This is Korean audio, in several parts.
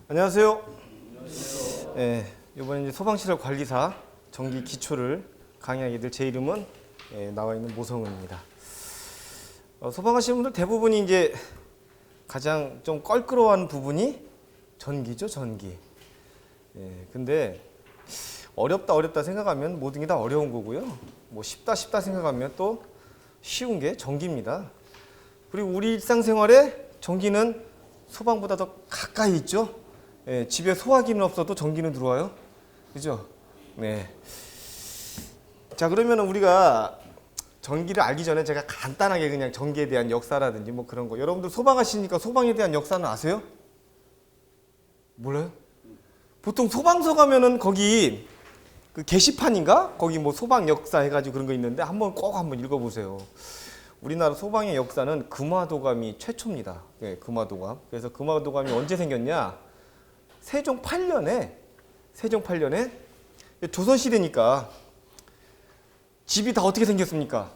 안녕하세요. 이번에 이제 소방시설 관리사 정기 기초를 강의하게 될 제 이름은 나와 있는 모성은입니다. 소방하시는 분들 대부분이 이제 가장 좀 껄끄러워하는 부분이 전기죠, 전기. 근데 어렵다 생각하면 모든 게 다 어려운 거고요. 뭐 쉽다 생각하면 또 쉬운 게 전기입니다. 그리고 우리 일상생활에 전기는 소방보다 더 가까이 있죠. 집에 소화기는 없어도 전기는 들어와요. 그죠? 네. 자, 그러면 우리가 전기를 알기 전에 제가 간단하게 그냥 전기에 대한 역사라든지 뭐 그런 거. 여러분들 소방하시니까 소방에 대한 역사는 아세요? 몰라요? 보통 소방서 가면은 거기 그 게시판인가? 거기 뭐 소방 역사 해가지고 그런 거 있는데 꼭 한번 읽어보세요. 우리나라 소방의 역사는 금화도감이 최초입니다. 금화도감. 그래서 금화도감이 언제 생겼냐? 세종 8년에 조선시대니까 집이 다 어떻게 생겼습니까?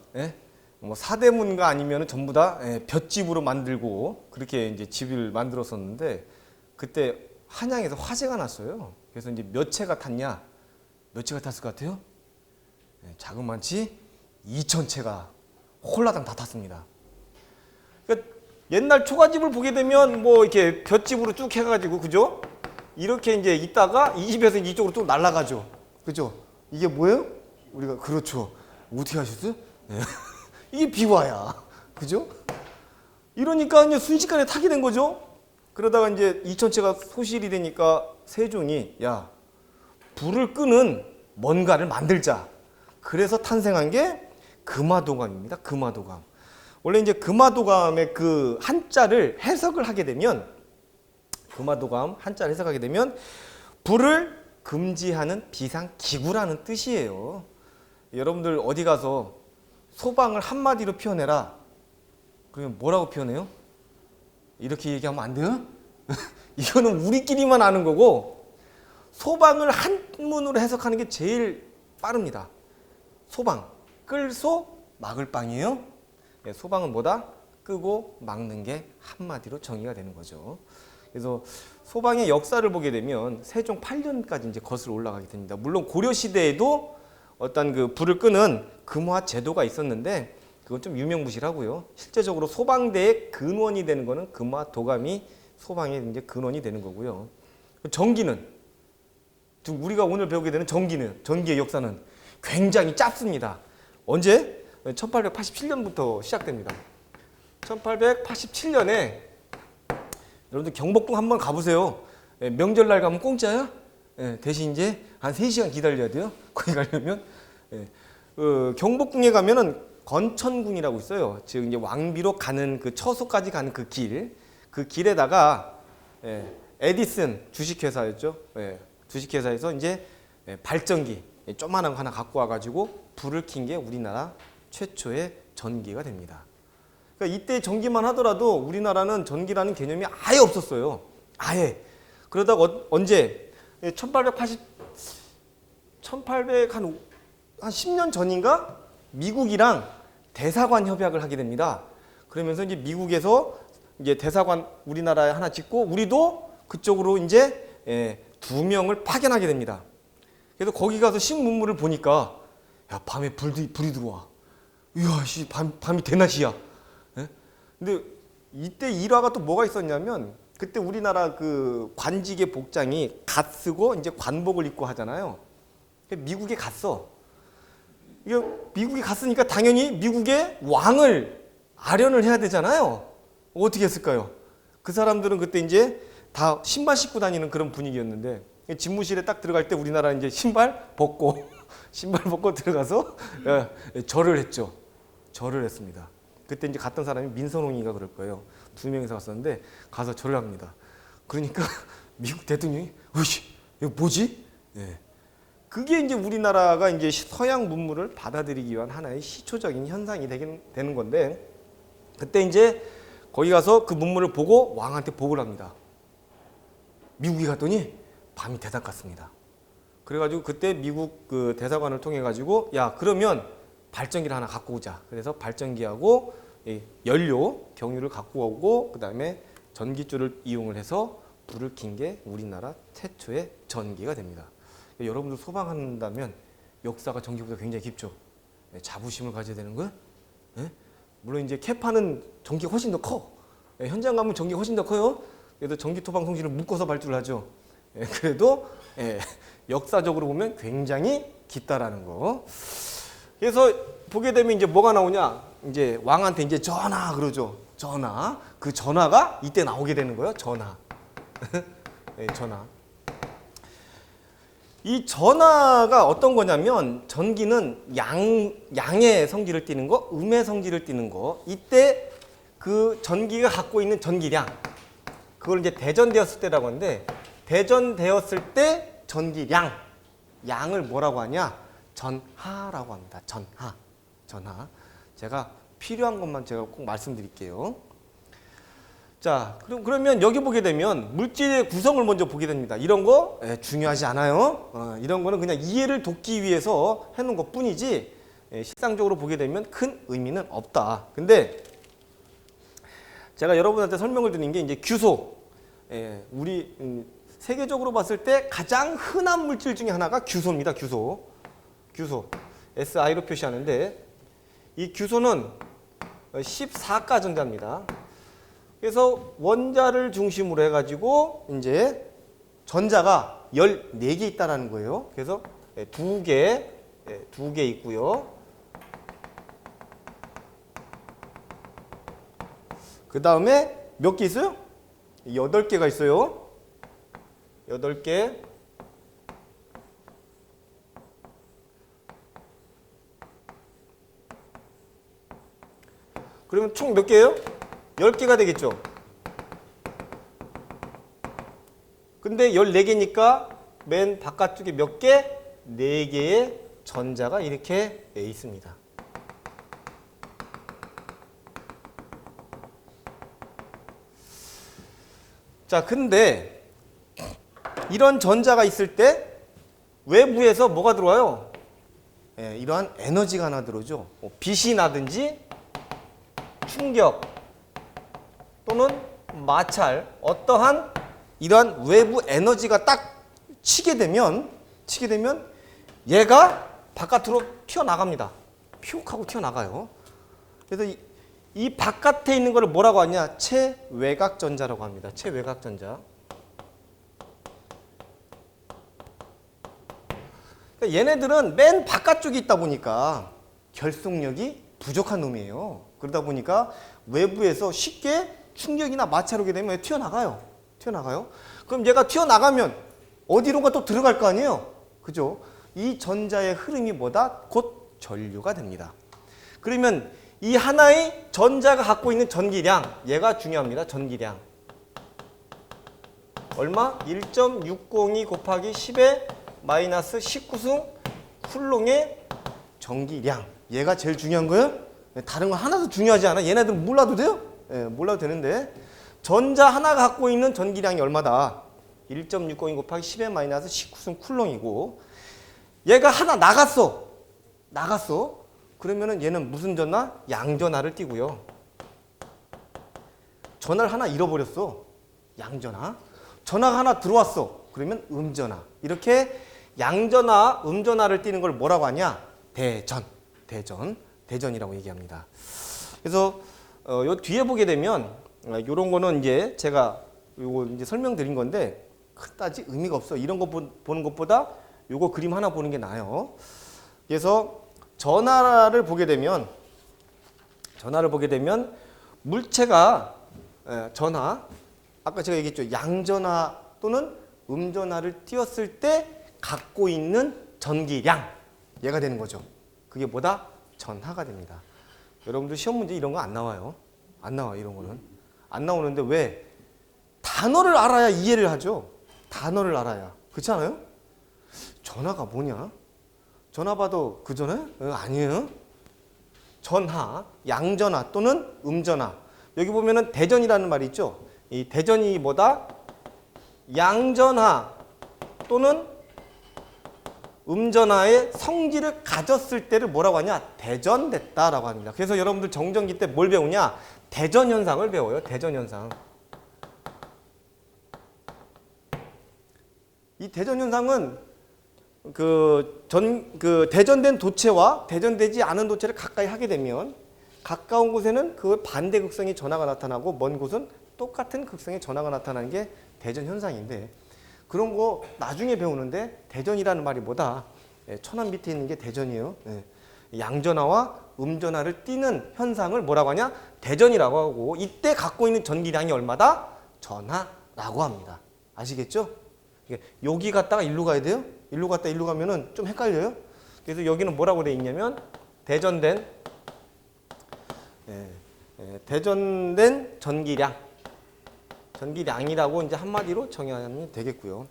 뭐 사대문가 아니면 전부 다 볏집으로 만들고 그렇게 이제 집을 만들었었는데 그때 한양에서 화재가 났어요. 그래서 이제 몇 채가 탔냐? 몇 채가 탔을 것 같아요? 자그만치 2,000채가 홀라당 다 탔습니다. 그러니까 옛날 초가집을 보게 되면 뭐 이렇게 볏집으로 쭉 해가지고 그죠? 이렇게 이제 있다가 이 집에서 이쪽으로 또 날아가죠. 그죠? 이게 뭐예요? 우리가 그렇죠. 어떻게 하셨어요? 이게 비화야. 그죠? 이러니까 이제 순식간에 타게 된 거죠. 그러다가 이제 2,000채가 소실이 되니까 세종이 야, 불을 끄는 뭔가를 만들자. 그래서 탄생한 게 금화도감입니다. 금화도감. 원래 이제 금화도감의 그 한자를 해석을 하게 되면 금화도감 한자를 해석하게 되면 불을 금지하는 비상기구라는 뜻이에요. 여러분들 어디 가서 소방을 한마디로 표현해라. 그러면 뭐라고 표현해요? 이렇게 얘기하면 안 돼요? 이거는 우리끼리만 아는 거고 소방을 한문으로 해석하는 게 제일 빠릅니다. 소방, 끌소, 막을 방이에요. 소방은 뭐다? 끄고 막는 게 한마디로 정의가 되는 거죠. 그래서 소방의 역사를 보게 되면 세종 8년까지 이제 거슬러 올라가게 됩니다. 물론 고려 시대에도 어떤 그 불을 끄는 금화 제도가 있었는데 그건 좀 유명무실하고요. 실제적으로 소방대의 근원이 되는 거는 금화 도감이 소방의 이제 근원이 되는 거고요. 전기는 지금 우리가 오늘 배우게 되는 전기의 역사는 굉장히 짧습니다. 언제? 1887년부터 시작됩니다. 1887년에 여러분들 경복궁 한번 가보세요. 명절날 가면 공짜야? 대신 이제 한 3시간 기다려야 돼요. 거기 가려면. 경복궁에 가면은 건천궁이라고 있어요. 즉 이제 왕비로 가는 그 처소까지 가는 그 길. 그 길에다가 에디슨 주식회사였죠. 주식회사에서 이제 발전기 조그만한 거 하나 갖고 와가지고 불을 킨 게 우리나라 최초의 전기가 됩니다. 그러니까 이때 전기만 하더라도 우리나라는 전기라는 개념이 아예 없었어요. 아예. 그러다가 언제 1800 한 10년 전인가 미국이랑 대사관 협약을 하게 됩니다. 그러면서 이제 미국에서 이제 대사관 우리나라에 하나 짓고 우리도 그쪽으로 이제 2명을 파견하게 됩니다. 그래서 거기 가서 신문물을 보니까 야, 밤에 불이 들어와. 이야, 씨, 밤이 대낮이야. 근데 이때 일화가 또 뭐가 있었냐면 그때 우리나라 그 관직의 복장이 갓 쓰고 이제 관복을 입고 하잖아요. 미국에 갔어. 이게 미국에 갔으니까 당연히 미국의 왕을 아련을 해야 되잖아요. 어떻게 했을까요? 그 사람들은 그때 이제 다 신발 신고 다니는 그런 분위기였는데 집무실에 딱 들어갈 때 우리나라 이제 신발 벗고 들어가서 절을 했죠. 절을 했습니다. 그때 이제 갔던 사람이 민선홍이가 그럴 거예요. 2명이서 갔었는데 가서 절을 합니다. 그러니까 미국 대통령이 어이씨 이거 뭐지? 그게 이제 우리나라가 이제 서양 문물을 받아들이기 위한 하나의 시초적인 현상이 되는 건데 그때 이제 거기 가서 그 문물을 보고 왕한테 보고를 합니다. 미국에 갔더니 밤이 대낮 같습니다. 그래가지고 그때 미국 그 대사관을 통해 가지고 야 그러면 발전기를 하나 갖고 오자. 그래서 발전기하고 연료, 경유를 갖고 오고 그 다음에 전기줄을 이용을 해서 불을 킨 게 우리나라 최초의 전기가 됩니다. 여러분들 소방한다면 역사가 전기보다 굉장히 깊죠. 자부심을 가져야 되는 거예요. 물론 이제 캐파는 전기가 훨씬 더 커. 현장 가면 전기가 훨씬 더 커요. 그래도 전기토방통신을 묶어서 발주를 하죠. 그래도 역사적으로 보면 굉장히 깊다라는 거. 그래서 보게 되면 이제 뭐가 나오냐? 이제 왕한테 이제 전하 그러죠. 전하. 그 전하가 이때 나오게 되는 거예요. 전하. 전하. 이 전하가 어떤 거냐면 전기는 양의 성질을 띠는 거, 음의 성질을 띠는 거. 이때 그 전기가 갖고 있는 전기량, 그걸 이제 대전되었을 때라고 하는데, 대전되었을 때 전기량, 양을 뭐라고 하냐? 전하라고 합니다. 전하. 전하. 제가 필요한 것만 제가 꼭 말씀드릴게요. 자, 그러면 여기 보게 되면 물질의 구성을 먼저 보게 됩니다. 이런 거 중요하지 않아요. 이런 거는 그냥 이해를 돕기 위해서 해놓은 것 뿐이지 실상적으로 보게 되면 큰 의미는 없다. 근데 제가 여러분한테 설명을 드린 게 이제 규소. 우리 세계적으로 봤을 때 가장 흔한 물질 중에 하나가 규소입니다. 규소. 규소. SI로 표시하는데 이 규소는 14가 전자입니다. 그래서 원자를 중심으로 해가지고 이제 전자가 14개 있다라는 거예요. 그래서 두 개 있고요. 그 다음에 몇 개 있어요? 8개가 있어요. 8개. 그러면 총 몇 개예요? 10개가 되겠죠. 근데 14개니까 맨 바깥쪽에 몇 개? 4개의 전자가 이렇게 있습니다. 자, 근데 이런 전자가 있을 때 외부에서 뭐가 들어와요? 이러한 에너지가 하나 들어오죠. 빛이 나든지 충격 또는 마찰, 어떠한 이러한 외부 에너지가 딱 치게 되면 얘가 바깥으로 튀어나갑니다. 피옥 하고 튀어나가요. 그래서 이 바깥에 있는 거를 뭐라고 하냐? 체외곽전자라고 합니다. 체외곽전자. 그러니까 얘네들은 맨 바깥쪽에 있다 보니까 결속력이 부족한 놈이에요. 그러다 보니까 외부에서 쉽게 충격이나 마찰 오게 되면 튀어나가요. 그럼 얘가 튀어나가면 어디론가 또 들어갈 거 아니에요? 그죠? 이 전자의 흐름이 뭐다? 곧 전류가 됩니다. 그러면 이 하나의 전자가 갖고 있는 전기량, 얘가 중요합니다. 전기량. 얼마? 1.602 곱하기 10의 마이너스 19승 쿨롱의 전기량. 얘가 제일 중요한 거예요. 다른 건 하나도 중요하지 않아. 얘네들은 몰라도 돼요? 몰라도 되는데 전자 하나가 갖고 있는 전기량이 얼마다? 1.602 곱하기 10의 마이너스 19승 쿨롱이고, 얘가 하나 나갔어. 그러면은 얘는 무슨 전화? 양전하를 띠고요. 전화를 하나 잃어버렸어. 양전하. 전화가 하나 들어왔어. 그러면 음전하. 이렇게 양전하, 음전하를 띠는 걸 뭐라고 하냐? 대전이라고 얘기합니다. 그래서 요 뒤에 보게 되면 요런 거는 이제 제가 요거 이제 설명드린 건데 그다지 의미가 없어. 이런 거 보는 것보다 요거 그림 하나 보는 게 나아요. 그래서 전하를 보게 되면 물체가 전하, 아까 제가 얘기했죠. 양전하 또는 음전하를 띄었을 때 갖고 있는 전기량, 얘가 되는 거죠. 그게 뭐다? 전하가 됩니다. 여러분들 시험 문제 이런 거 안 나와요. 안 나와. 이런 거는 안 나오는데 왜? 단어를 알아야 이해를 하죠. 단어를 알아야. 그렇지 않아요? 전하가 뭐냐? 전하 봐도 그 전에? 아니에요. 전하, 양전하 또는 음전하. 여기 보면은 대전이라는 말이 있죠. 이 대전이 뭐다? 양전하 또는 음전하의 성질을 가졌을 때를 뭐라고 하냐? 대전됐다라고 합니다. 그래서 여러분들 정전기 때 뭘 배우냐? 대전현상을 배워요. 대전현상. 이 대전 현상은 그 대전된 도체와 대전되지 않은 도체를 가까이 하게 되면 가까운 곳에는 그 반대 극성의 전하가 나타나고 먼 곳은 똑같은 극성의 전하가 나타나는 게 대전 현상인데, 그런 거 나중에 배우는데 대전이라는 말이 뭐다? 천안 밑에 있는 게 대전이에요. 양전하와 음전하를 띠는 현상을 뭐라고 하냐? 대전이라고 하고, 이때 갖고 있는 전기량이 얼마다? 전하라고 합니다. 아시겠죠? 여기 갔다가 일로 가야 돼요. 일로 갔다 일로 가면은 좀 헷갈려요. 그래서 여기는 뭐라고 돼 있냐면 대전된 전기량, 전기량이라고 이제 한마디로 정의하면 되겠고요.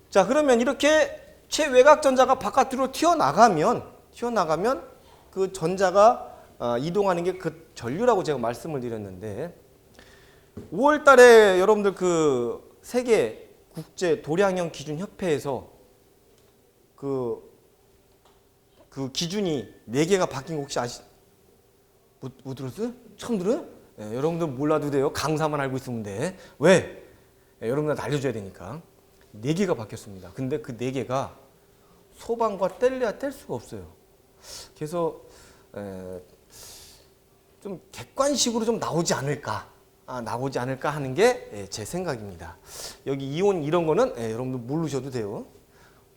자, 그러면 이렇게 최외곽 전자가 바깥으로 튀어나가면 그 전자가 이동하는 게 그 전류라고 제가 말씀을 드렸는데, 5월 달에 여러분들 그 세계 국제 도량형 기준 협회에서 그 기준이 4개가 바뀐 거 혹시 못 들었어요? 처음 들어요? 여러분들 몰라도 돼요. 강사만 알고 있으면 돼. 왜? 여러분들한테 알려줘야 되니까. 4개가 바뀌었습니다. 근데 그 4개가 소방과 뗄래야 뗄 수가 없어요. 그래서 좀 객관식으로 좀 나오지 않을까 하는 게 제 생각입니다. 여기 이온 이런 거는 여러분들 모르셔도 돼요.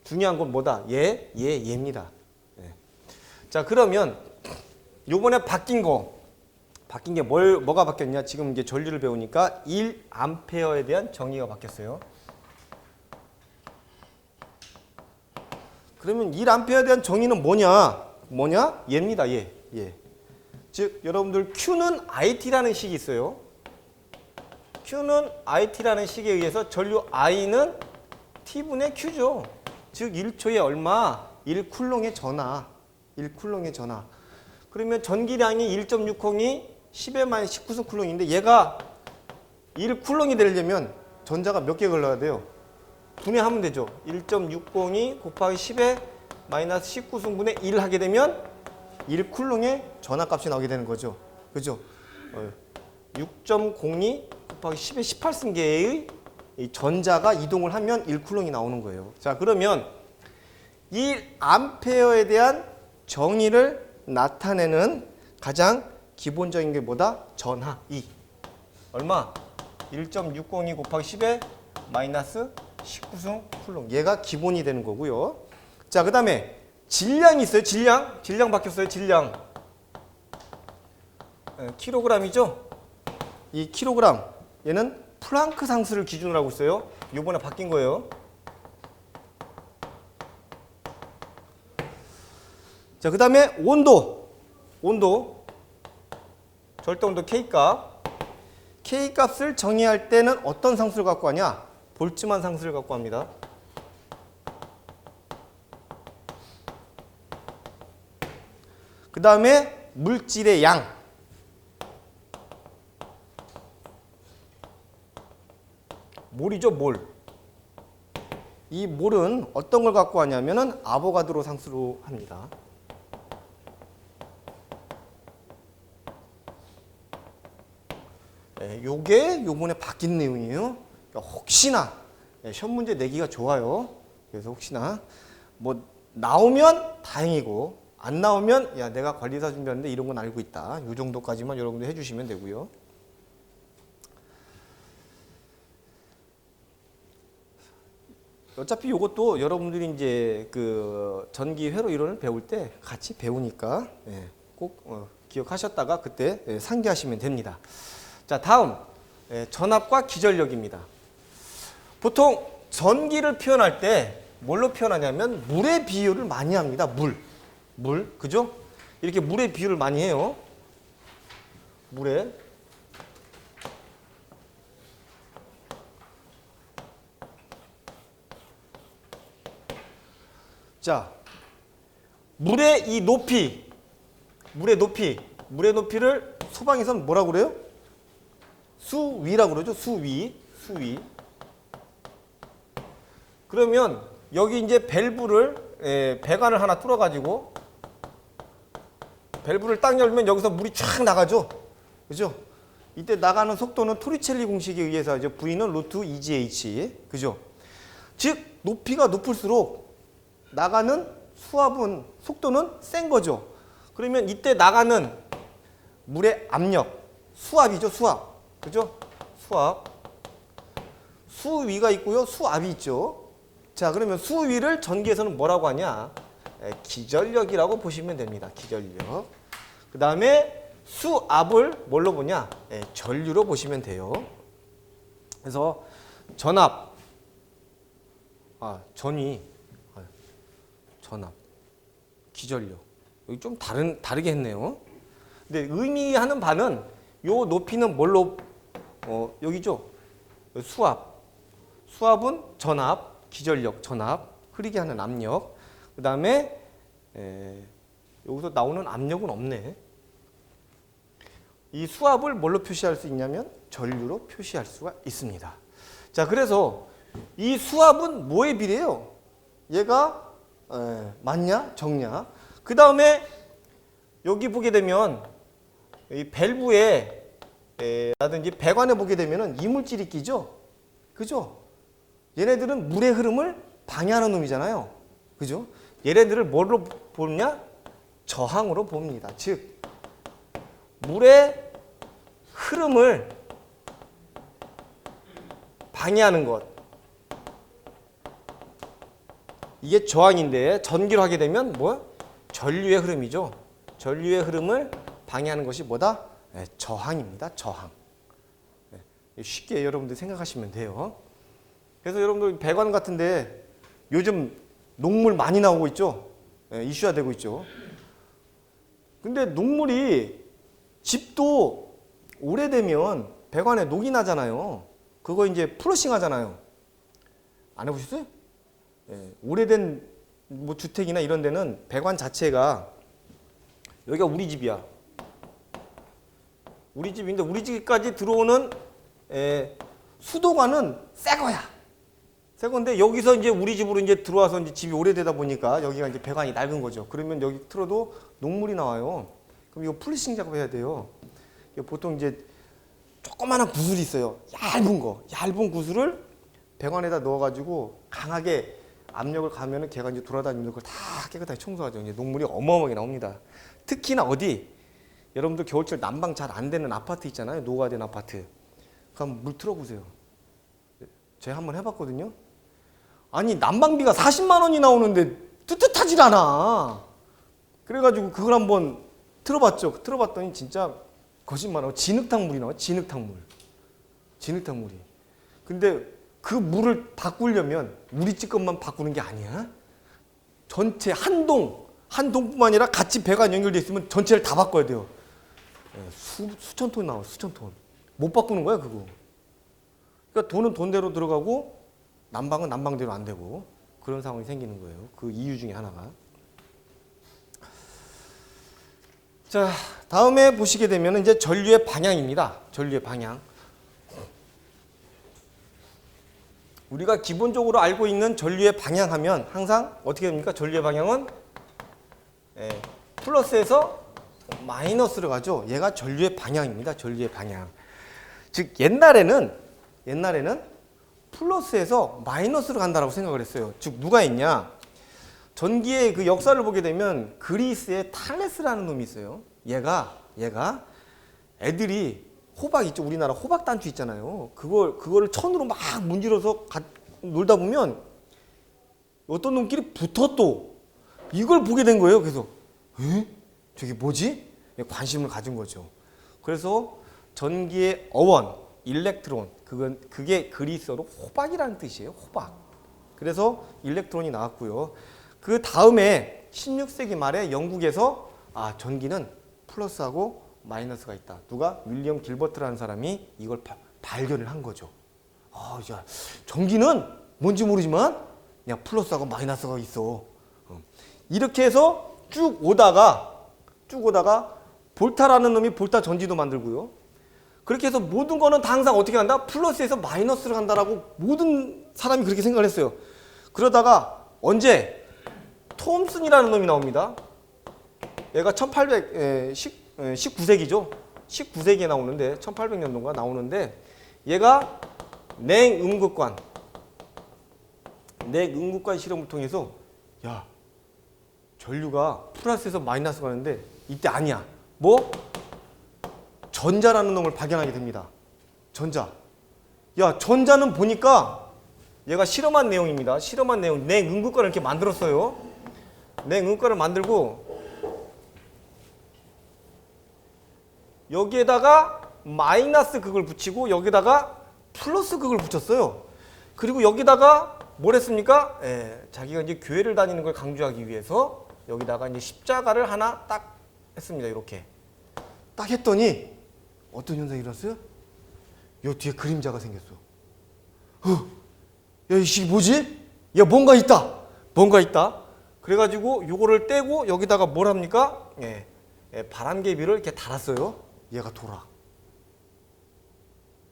중요한 건 뭐다? 얘입니다. 자, 그러면 요번에 바뀐 게 뭐가 바뀌었냐? 지금 이제 전류를 배우니까 1A에 대한 정의가 바뀌었어요. 그러면 1A에 대한 정의는 뭐냐? 얘입니다. 얘. 즉 여러분들 Q는 IT라는 식이 있어요. Q는 IT라는 식에 의해서 전류 I는 T분의 Q죠. 즉 1초에 얼마? 1쿨롱의 전하. 1쿨롱의 전하. 그러면 전기량이 1.602 10에 마이너스 19승 쿨롱인데, 얘가 1쿨롱이 되려면 전자가 몇 개 걸러야 돼요? 분해하면 되죠. 1.602 곱하기 10에 마이너스 19승분의 1 하게 되면 1쿨롱의 전하값이 나오게 되는 거죠. 그죠? 6.02 곱하기 10의 18승계의 전자가 이동을 하면 1쿨롱이 나오는 거예요. 자, 그러면 1A에 대한 정의를 나타내는 가장 기본적인 게 뭐다? 전하 2. 얼마? 1.602 곱하기 10에 마이너스 19승 쿨롱. 얘가 기본이 되는 거고요. 자, 그 다음에 질량이 있어요. 질량 바뀌었어요. 질량. 킬로그램이죠. 이 킬로그램, 얘는 플랑크 상수를 기준으로 하고 있어요. 요번에 바뀐 거예요. 자, 그 다음에 온도. 절대온도 K값. K값을 정의할 때는 어떤 상수를 갖고 하냐? 볼츠만 상수를 갖고 합니다. 그 다음에 물질의 양. 몰이죠, 몰. 이 몰은 어떤 걸 갖고 하냐면은 아보가드로 상수로 합니다. 요게 요번에 바뀐 내용이에요. 그러니까 혹시나 시험 문제 내기가 좋아요. 그래서 혹시나 뭐 나오면 다행이고 안 나오면 야, 내가 관리사 준비하는데 이런 건 알고 있다. 요 정도까지만 여러분들 해주시면 되고요. 어차피 이것도 여러분들이 이제 그 전기 회로 이론을 배울 때 같이 배우니까 꼭 기억하셨다가 그때 상기하시면 됩니다. 자, 다음 전압과 기전력입니다. 보통 전기를 표현할 때 뭘로 표현하냐면 물의 비유를 많이 합니다. 물, 그죠? 이렇게 물의 비유를 많이 해요. 물에. 자, 물의 이 높이, 물의 높이를 소방에서는 뭐라고 그래요? 수위라고 그러죠. 수위. 그러면 여기 이제 밸브를 배관을 하나 뚫어가지고 밸브를 딱 열면 여기서 물이 쫙 나가죠. 그죠? 이때 나가는 속도는 토리첼리 공식에 의해서 이제 V는 루트 EGH. 그죠? 즉 높이가 높을수록 나가는 수압은 속도는 센 거죠. 그러면 이때 나가는 물의 압력, 수압이죠, 수압. 그죠? 수압. 수위가 있고요, 수압이 있죠. 자, 그러면 수위를 전기에서는 뭐라고 하냐? 기전력이라고 보시면 됩니다. 기전력. 그 다음에 수압을 뭘로 보냐? 전류로 보시면 돼요. 그래서 전압, 전위, 전압, 기전력. 여기 좀 다르게 했네요. 근데 의미하는 바는 요 높이는 뭘로, 여기죠? 수압. 수압은 전압, 기전력, 전압, 흐리게 하는 압력. 그 다음에 여기서 나오는 압력은 없네. 이 수압을 뭘로 표시할 수 있냐면 전류로 표시할 수가 있습니다. 자, 그래서 이 수압은 뭐에 비례해요? 얘가 많냐, 적냐? 그 다음에 여기 보게 되면 이 밸브에 라든지 배관에 보게 되면은 이물질이 끼죠, 그죠? 얘네들은 물의 흐름을 방해하는 놈이잖아요, 그죠? 얘네들을 뭘로 보냐? 저항으로 봅니다. 즉 물의 흐름을 방해하는 것, 이게 저항인데 전기로 하게 되면 뭐야? 전류의 흐름이죠. 전류의 흐름을 방해하는 것이 뭐다? 저항입니다. 저항. 쉽게 여러분들 생각하시면 돼요. 그래서 여러분들 배관 같은데 요즘 녹물 많이 나오고 있죠. 이슈화 되고 있죠. 근데 녹물이 집도 오래되면 배관에 녹이 나잖아요. 그거 이제 플러싱 하잖아요. 안 해보셨어요? 오래된 뭐 주택이나 이런 데는 배관 자체가, 여기가 우리 집이야. 우리 집인데 우리 집까지 들어오는 수도관은 새 거야. 새 건데 여기서 이제 우리 집으로 이제 들어와서 이제 집이 오래되다 보니까 여기가 이제 배관이 낡은 거죠. 그러면 여기 틀어도 녹물이 나와요. 그럼 이거 플리싱 작업해야 돼요. 보통 이제 조그마한 구슬이 있어요. 얇은 구슬을 배관에다 넣어가지고 강하게 압력을 가면은 걔가 이제 돌아다니는 걸 다 깨끗하게 청소하죠. 이제 녹물이 어마어마하게 나옵니다. 특히나 어디 여러분들 겨울철 난방 잘 안 되는 아파트 있잖아요. 노후화된 아파트. 그럼 물 틀어보세요. 제가 한번 해봤거든요. 아니 난방비가 40만 원이 나오는데 뜨뜻하질 않아. 그래가지고 그걸 한번 틀어봤죠. 틀어봤더니 진짜 거짓말하고 진흙탕물이 나와요. 진흙탕물이. 근데 그 물을 바꾸려면 우리 집 것만 바꾸는 게 아니야. 전체 한 동뿐만 아니라 같이 배관 연결돼 있으면 전체를 다 바꿔야 돼요. 수천 톤 나와, 수천 톤. 못 바꾸는 거야, 그거. 그러니까 돈은 돈대로 들어가고 난방은 난방대로 안 되고 그런 상황이 생기는 거예요. 그 이유 중에 하나가. 자, 다음에 보시게 되면 이제 전류의 방향입니다. 전류의 방향. 우리가 기본적으로 알고 있는 전류의 방향하면 항상 어떻게 됩니까? 전류의 방향은 플러스에서 마이너스로 가죠. 얘가 전류의 방향입니다. 전류의 방향. 즉 옛날에는 플러스에서 마이너스로 간다라고 생각을 했어요. 즉 누가 있냐? 전기의 그 역사를 보게 되면 그리스의 탈레스라는 놈이 있어요. 얘가 애들이 호박 있죠. 우리나라 호박 단추 있잖아요. 그거를 천으로 막 문질러서 놀다 보면 어떤 놈끼리 붙어 또 이걸 보게 된 거예요. 그래서 저게 뭐지? 관심을 가진 거죠. 그래서 전기의 어원, 일렉트론, 그게 그리스어로 호박이라는 뜻이에요. 호박. 그래서 일렉트론이 나왔고요. 그 다음에 16세기 말에 영국에서 전기는 플러스하고 마이너스가 있다. 누가? 윌리엄 길버트라는 사람이 이걸 발견을 한 거죠. 전기는 뭔지 모르지만 그냥 플러스하고 마이너스가 있어. 이렇게 해서 쭉 오다가 볼타라는 놈이 볼타 전지도 만들고요. 그렇게 해서 모든 거는 다 항상 어떻게 간다? 플러스에서 마이너스로 간다라고 모든 사람이 그렇게 생각을 했어요. 그러다가 언제? 톰슨이라는 놈이 나옵니다. 얘가 19세기죠. 19세기에 나오는데 1800년도인가 나오는데 얘가 냉음극관 냉응급관 실험을 통해서 야, 전류가 플러스에서 마이너스 가는데 이때 아니야. 뭐? 전자라는 놈을 발견하게 됩니다. 전자. 야, 전자는 보니까 얘가 실험한 내용입니다. 실험한 내용. 냉응급관을 이렇게 만들었어요. 냉응급관을 만들고 여기에다가 마이너스 극을 붙이고 여기다가 플러스 극을 붙였어요. 그리고 여기다가 뭘 했습니까? 자기가 이제 교회를 다니는 걸 강조하기 위해서 여기다가 이제 십자가를 하나 딱 했습니다. 이렇게 딱 했더니 어떤 현상이 일어났어요? 요 뒤에 그림자가 생겼어. 야, 이게 뭐지? 야, 뭔가 있다. 뭔가 있다. 그래가지고 요거를 떼고 여기다가 뭘 합니까? 바람개비를 이렇게 달았어요. 얘가 돌아.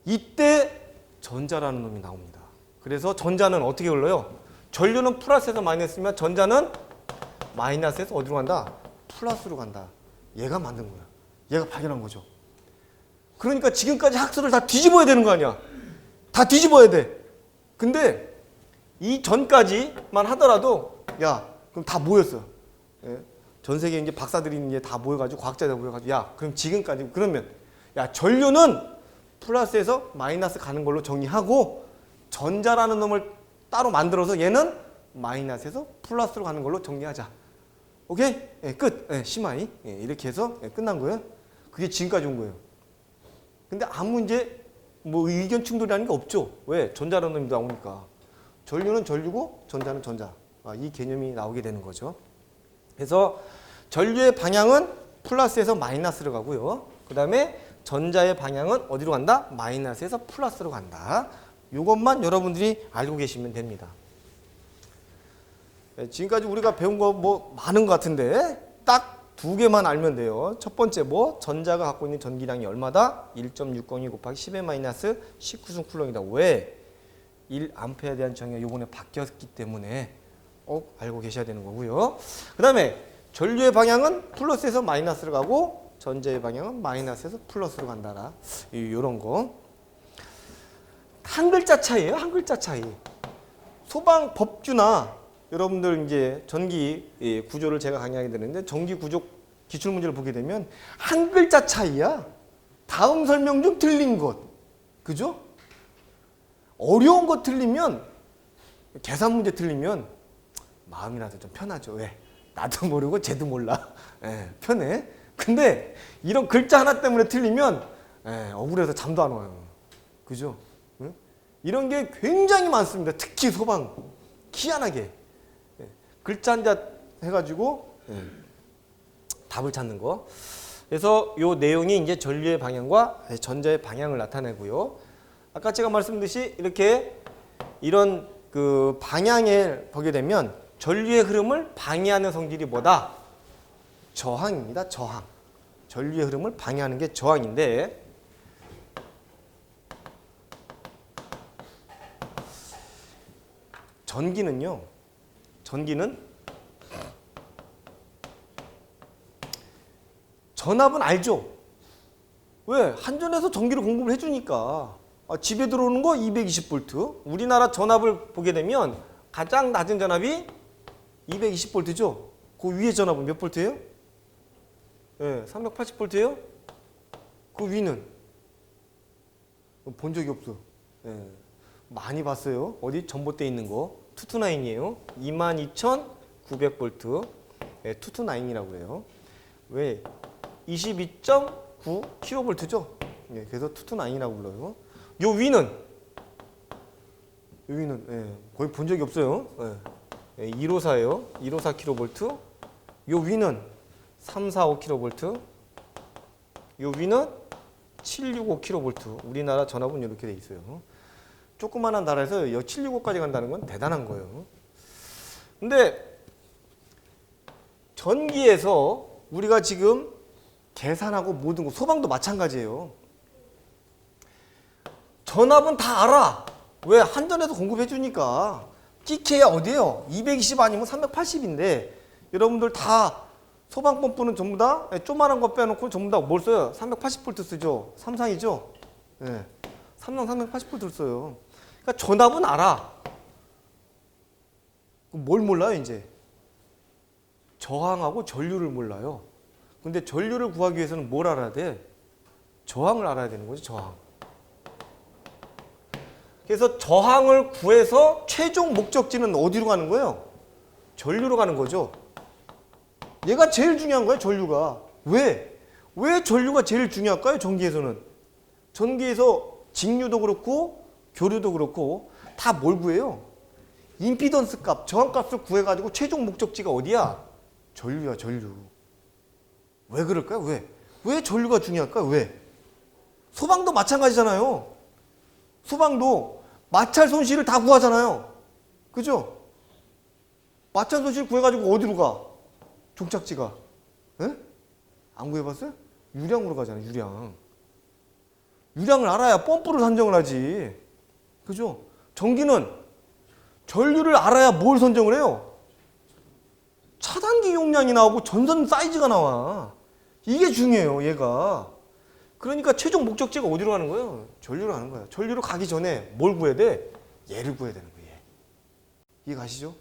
이때 전자라는 놈이 나옵니다. 그래서 전자는 어떻게 흘러요? 전류는 플러스에서 마이너스면 전자는 마이너스에서 어디로 간다? 플러스로 간다. 얘가 만든 거야. 얘가 발견한 거죠. 그러니까 지금까지 학설을 다 뒤집어야 되는 거 아니야. 다 뒤집어야 돼. 근데 이 전까지만 하더라도 야, 그럼 다 모였어. 전 세계 이제 박사들이 이제 다 모여가지고 과학자들 모여가지고 야, 그럼 지금까지 그러면 야, 전류는 플러스에서 마이너스 가는 걸로 정의하고 전자라는 놈을 따로 만들어서 얘는 마이너스에서 플러스로 가는 걸로 정리하자. 오케이? 끝. 심하이. 이렇게 해서 끝난 거예요. 그게 지금까지 온 거예요. 근데 아무 이제 뭐 의견 충돌이라는 게 없죠. 왜? 전자라는 놈이 나오니까. 전류는 전류고 전자는 전자. 이 개념이 나오게 되는 거죠. 그래서 전류의 방향은 플러스에서 마이너스로 가고요. 그 다음에 전자의 방향은 어디로 간다? 마이너스에서 플러스로 간다. 이것만 여러분들이 알고 계시면 됩니다. 지금까지 우리가 배운 거 뭐 많은 것 같은데 딱 두 개만 알면 돼요. 첫 번째 뭐? 전자가 갖고 있는 전기량이 얼마다? 1.602 곱하기 10의 마이너스 19승 쿨롱이다. 왜? 1A에 대한 정의가 요번에 바뀌었기 때문에 알고 계셔야 되는 거고요. 그 다음에 전류의 방향은 플러스에서 마이너스로 가고 전자의 방향은 마이너스에서 플러스로 간다라. 이런 거. 한 글자 차이예요. 한 글자 차이. 소방 법규나 여러분들 이제 전기 구조를 제가 강의하게 되는데 전기 구조 기출 문제를 보게 되면 한 글자 차이야. 다음 설명 중 틀린 것. 그죠? 어려운 거 틀리면 계산 문제 틀리면 마음이라도 좀 편하죠. 왜? 나도 모르고 쟤도 몰라. 편해. 근데 이런 글자 하나 때문에 틀리면 억울해서 잠도 안 와요. 그죠? 응? 이런 게 굉장히 많습니다. 특히 소방. 희한하게. 글자 한자 해가지고 답을 찾는 거. 그래서 이 내용이 이제 전류의 방향과 전자의 방향을 나타내고요. 아까 제가 말씀드렸듯이 이렇게 이런 그 방향을 보게 되면 전류의 흐름을 방해하는 성질이 뭐다? 저항입니다. 저항. 전류의 흐름을 방해하는 게 저항인데 전기는 전압은 알죠? 왜? 한전에서 전기를 공급을 해주니까. 집에 들어오는 거 220V. 우리나라 전압을 보게 되면 가장 낮은 전압이 220V죠. 그 위에 전압은 몇 볼트예요? 380V예요? 그 위는 본 적이 없어. 많이 봤어요. 어디 전봇대에 있는 거. 투투나인이에요. 22,900V. 투투나인이라고 해요. 왜? 22.9kV죠. 그래서 투투나인이라고 불러요. 요 위는 거의 본 적이 없어요. 154예요. 154kV. 요 위는 345kV. 요 위는 765kV. 우리나라 전압은 이렇게 돼 있어요. 조그마한 나라에서 765까지 간다는 건 대단한 거예요. 근데 전기에서 우리가 지금 계산하고 모든 거, 소방도 마찬가지예요. 전압은 다 알아. 왜? 한전에서 공급해 주니까. 끼케야 어디예요? 220 아니면 380인데 여러분들 다 소방 펌프는 전부 다 조그만한 거 빼놓고 전부 다 뭘 써요? 380V 쓰죠. 삼상이죠. 삼성 380V 써요. 그러니까 전압은 알아. 그럼 뭘 몰라요 이제? 저항하고 전류를 몰라요. 근데 전류를 구하기 위해서는 뭘 알아야 돼? 저항을 알아야 되는 거지, 저항. 그래서 저항을 구해서 최종 목적지는 어디로 가는 거예요? 전류로 가는 거죠. 얘가 제일 중요한 거예요, 전류가. 왜? 왜 전류가 제일 중요할까요, 전기에서는? 전기에서 직류도 그렇고 교류도 그렇고 다 뭘 구해요? 임피던스 값, 저항 값을 구해가지고 최종 목적지가 어디야? 전류야, 전류. 왜 그럴까요? 왜? 왜 전류가 중요할까요? 왜? 소방도 마찬가지잖아요. 소방도 마찰 손실을 다 구하잖아요. 그죠? 마찰 손실 구해가지고 어디로 가? 종착지가. 에? 안 구해봤어요? 유량으로 가잖아요. 유량. 유량을 알아야 펌프를 산정을 하지. 그죠? 전기는 전류를 알아야 뭘 선정을 해요? 차단기 용량이 나오고 전선 사이즈가 나와. 이게 중요해요, 얘가. 그러니까 최종 목적지가 어디로 가는 거예요? 전류로 가는 거야. 전류로 가기 전에 뭘 구해야 돼? 얘를 구해야 되는 거예요. 이해 가시죠?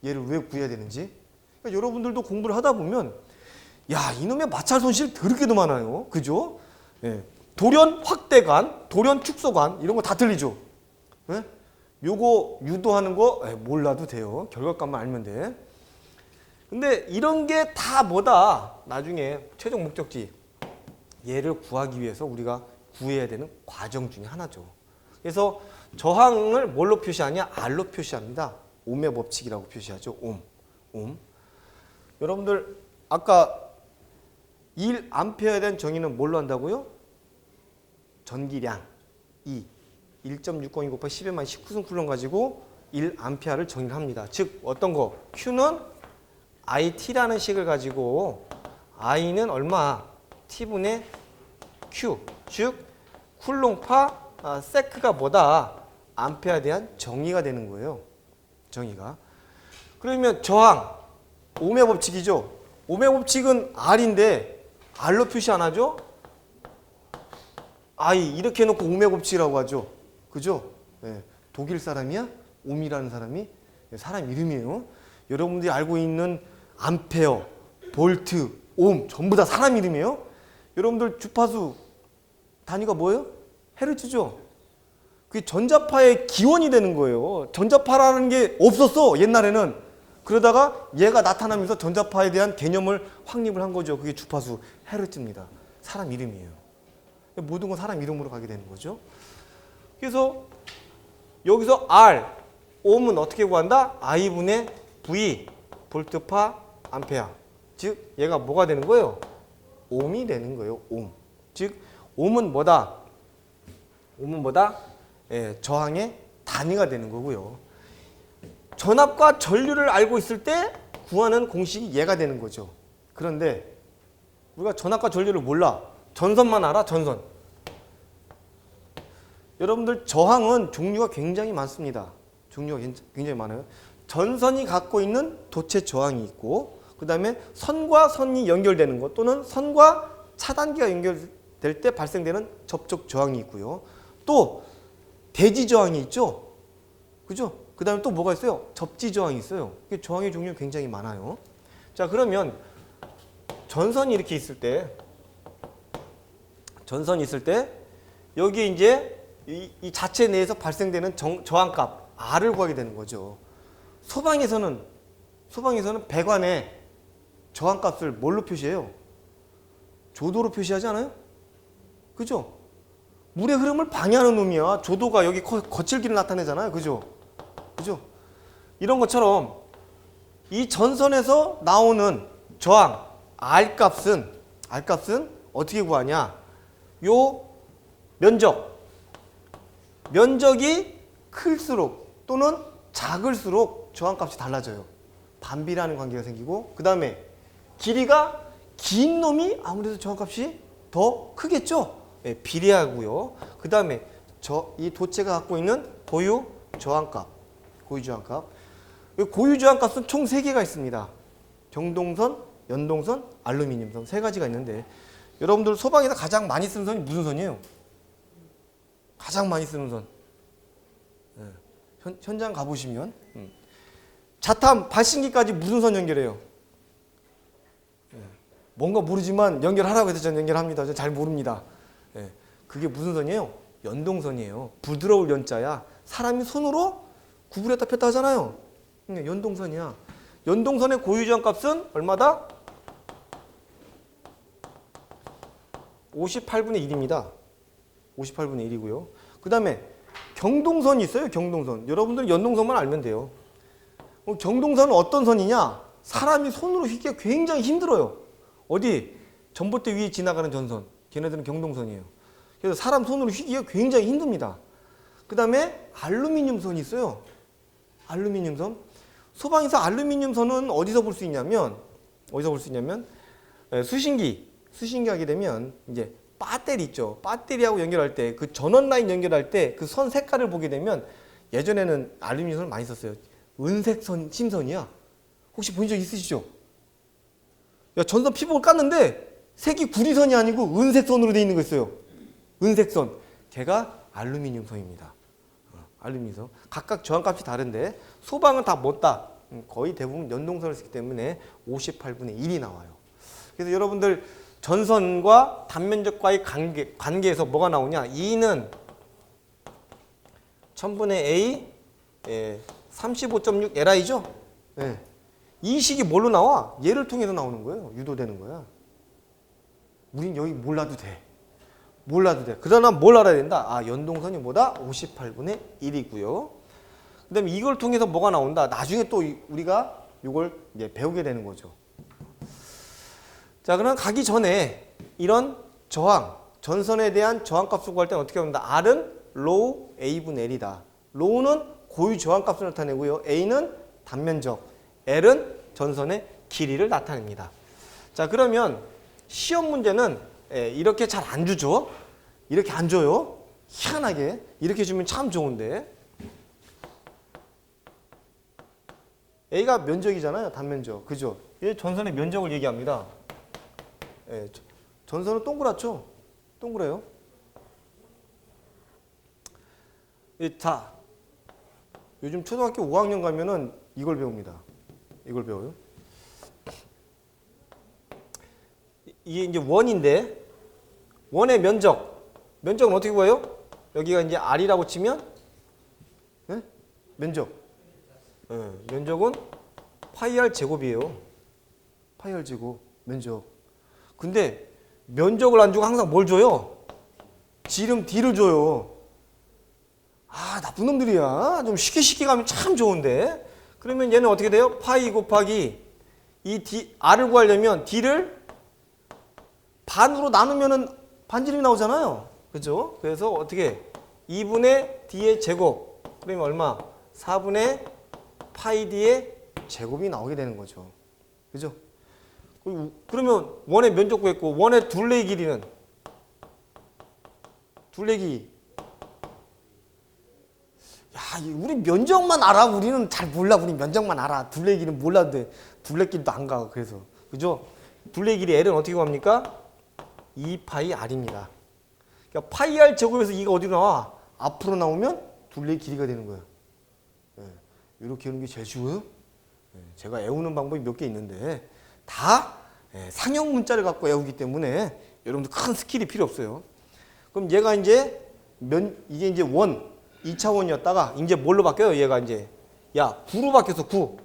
얘를 왜 구해야 되는지. 그러니까 여러분들도 공부를 하다 보면 야, 이놈의 마찰 손실 더럽게도 많아요. 그죠? 예. 돌연 확대관, 돌연 축소관 이런 거 다 틀리죠. 예? 요거 유도하는 거 몰라도 돼요. 결과값만 알면 돼. 근데 이런 게 다 뭐다? 나중에 최종 목적지 얘를 구하기 위해서 우리가 구해야 되는 과정 중에 하나죠. 그래서 저항을 뭘로 표시하냐? R로 표시합니다. 옴의 법칙이라고 표시하죠. 옴. 여러분들 아까 1A에 대한 정의는 뭘로 한다고요? 전기량 1.602 곱하기 10의 만 19승 쿨럼 가지고 1A를 정의를 합니다. 즉 어떤 거? Q는 IT라는 식을 가지고 I는 얼마? T분의 Q. 즉 쿨롱파 세크가 뭐다? 암페어에 대한 정의가 되는 거예요. 정의가. 그러면 저항 옴의 법칙이죠. 옴의 법칙은 R인데 R로 표시 안 하죠? I 이렇게 해놓고 옴의 법칙이라고 하죠. 그죠? 네. 독일 사람이야? 옴이라는 사람이 사람 이름이에요. 여러분들이 알고 있는 암페어, 볼트, 옴 전부 다 사람 이름이에요. 여러분들 주파수 단위가 뭐예요? 헤르츠죠. 그게 전자파의 기원이 되는 거예요. 전자파라는 게 없었어 옛날에는. 그러다가 얘가 나타나면서 전자파에 대한 개념을 확립을 한 거죠. 그게 주파수 헤르츠입니다. 사람 이름이에요. 모든 건 사람 이름으로 가게 되는 거죠. 그래서 여기서 R, 옴은 어떻게 구한다? I분의 V, 볼트파, 암페어. 즉 얘가 뭐가 되는 거예요? 옴이 되는 거예요. 옴. 즉 옴은 뭐다? 옴은 뭐다? 저항의 단위가 되는 거고요. 전압과 전류를 알고 있을 때 구하는 공식이 얘가 되는 거죠. 그런데 우리가 전압과 전류를 몰라. 전선만 알아, 전선. 여러분들 저항은 종류가 굉장히 많습니다. 종류가 굉장히 많아요. 전선이 갖고 있는 도체 저항이 있고 그 다음에 선과 선이 연결되는 것 또는 선과 차단기가 연결될 때 발생되는 접촉 저항이 있고요. 또 대지 저항이 있죠. 그죠? 그 다음에 또 뭐가 있어요? 접지 저항이 있어요. 저항의 종류가 굉장히 많아요. 자, 그러면 전선이 이렇게 있을 때 여기 이제 이 자체 내에서 발생되는 저항값 R을 구하게 되는 거죠. 소방에서는 배관에 저항값을 뭘로 표시해요? 조도로 표시하지 않아요? 그죠? 물의 흐름을 방해하는 놈이야. 조도가 여기 거칠기를 나타내잖아요. 그죠? 이런 것처럼 이 전선에서 나오는 저항 R값은 어떻게 구하냐? 요 면적이 클수록 또는 작을수록 저항값이 달라져요. 반비라는 관계가 생기고 그 다음에 길이가 긴 놈이 아무래도 저항값이 더 크겠죠. 비례하고요. 그 다음에 이 도체가 갖고 있는 고유 저항값. 고유 저항값은 총 3개가 있습니다. 경동선, 연동선, 알루미늄선 3가지가 있는데 여러분들 소방에서 가장 많이 쓰는 선이 무슨 선이에요? 가장 많이 쓰는 선. 현장 가보시면 자탐 발신기까지 무슨 선 연결해요? 뭔가 모르지만 연결하라고 해서 저는 연결합니다. 저는 잘 모릅니다. 그게 무슨 선이에요? 연동선이에요. 부드러울 연자야. 사람이 손으로 구부렸다 폈다 하잖아요. 연동선이야. 연동선의 고유저항값은 얼마다? 58분의 1입니다. 58분의 1이고요. 그 다음에 경동선이 있어요. 경동선. 여러분들 연동선만 알면 돼요. 경동선은 어떤 선이냐? 사람이 손으로 휘기가 굉장히 힘들어요. 어디? 전봇대 위에 지나가는 전선. 걔네들은 경동선이에요. 그래서 사람 손으로 휘기가 굉장히 힘듭니다. 그 다음에 알루미늄선이 있어요. 알루미늄선. 소방에서 알루미늄선은 어디서 볼 수 있냐면 수신기 하게 되면 이제 배터리 있죠. 배터리하고 연결할 때 그 전원 라인 연결할 때 그 선 색깔을 보게 되면 예전에는 알루미늄선을 많이 썼어요. 은색 심선이야. 혹시 본 적 있으시죠? 야, 전선 피복을 깠는데 색이 구리선이 아니고 은색선으로 되어 있는 거 있어요. 은색선. 걔가 알루미늄선입니다. 알루미늄선. 각각 저항값이 다른데 소방은 다 못다. 거의 대부분 연동선을 쓰기 때문에 58분의 1이 나와요. 그래서 여러분들 전선과 단면적과의 관계에서 뭐가 나오냐? E는 1000분의 A 35.6 Li죠? 네. 이 식이 뭘로 나와? 얘를 통해서 나오는 거예요. 유도되는 거야. 우린 여기 몰라도 돼. 그러나 뭘 알아야 된다? 아, 연동선이 뭐다? 58분의 1이고요. 그 다음에 이걸 통해서 뭐가 나온다? 나중에 또 우리가 이걸 이제 배우게 되는 거죠. 자, 그럼 가기 전에 이런 저항, 전선에 대한 저항값을 구할 때는 어떻게 합니다? R은 로우 A분의 L이다. 로우는 고유 저항값을 나타내고요. A는 단면적, L은 전선의 길이를 나타냅니다. 자, 그러면 시험 문제는 이렇게 잘 안 주죠. 이렇게 안 줘요. 희한하게 이렇게 주면 참 좋은데. A가 면적이잖아요. 단면적. 그죠? 얘 전선의 면적을 얘기합니다. 전선은 동그랗죠? 동그래요. 자, 요즘 초등학교 5학년 가면은 이걸 배웁니다. 이걸 배워요. 이게 이제 원인데, 원의 면적은 어떻게 구해요? 여기가 이제 R이라고 치면, 네? 면적. 면적은 파이 R 제곱이에요. 파이 R 제곱, 면적. 근데 면적을 안 주고 항상 뭘 줘요? 지름 D를 줘요. 아, 나쁜 놈들이야. 좀 쉽게 가면 참 좋은데. 그러면 얘는 어떻게 돼요? 파이 곱하기 이 D, R을 구하려면 D를 반으로 나누면은 반지름이 나오잖아요. 그죠? 그래서 어떻게? 2분의 D의 제곱. 그러면 얼마? 4분의 파이 D의 제곱이 나오게 되는 거죠. 그죠? 그러면 원의 면적 구했고 원의 둘레의 길이는? 둘레 길이. 야, 우리 면적만 알아. 우리는 잘 몰라. 우리 면적만 알아. 둘레 길이는 몰라도 돼. 둘레 길도 안 가. 그래서. 그죠? 둘레 길이 L은 어떻게 구합니까? 2파이 R입니다. 그러니까 파이 R 제곱에서 이가 어디로 나와? 앞으로 나오면 둘레의 길이가 되는 거야. 이렇게 하는 게 제일 쉬워요. 제가 외우는 방법이 몇 개 있는데 다 상형 문자를 갖고 외우기 때문에 여러분들 큰 스킬이 필요 없어요. 그럼 얘가 이제 이게 이제 2차원이었다가 이제 뭘로 바뀌어요? 얘가 이제 9로 바뀌었어. 9.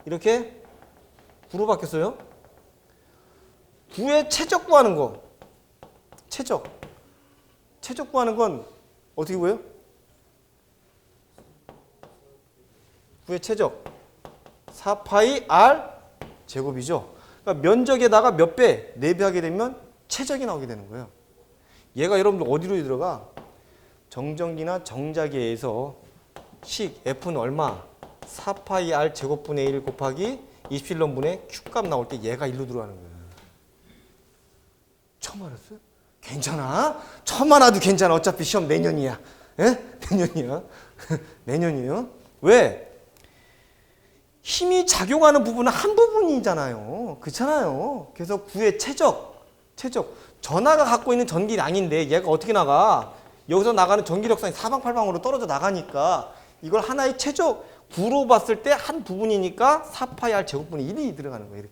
이렇게 9로 바뀌었어요. 9의 최적 구하는 거. 최적 구하는 건 어떻게 구해요? 9의 최적 4파이 R 제곱이죠. 그러니까 면적에다가 몇 배? 4배 하게 되면 최적이 나오게 되는 거예요. 얘가 여러분들 어디로 들어가? 정전기나 정자기에서 식 F는 얼마? 4파이 R 제곱분의 1 곱하기 이프실론분의 Q값 나올 때 얘가 1로 들어가는 거예요. 처음 알았어요? 괜찮아. 처음 알아도 괜찮아. 어차피 시험 내년이야. 내년이야. 내년이에요. 왜? 힘이 작용하는 부분은 한 부분이잖아요. 그렇잖아요. 그래서 9의 최적. 전하가 갖고 있는 전기량인데 얘가 어떻게 나가? 여기서 나가는 전기력상이 사방팔방으로 떨어져 나가니까 이걸 하나의 최적 부로 봤을 때 한 부분이니까 4파이 r 제곱분의 1이 들어가는 거예요.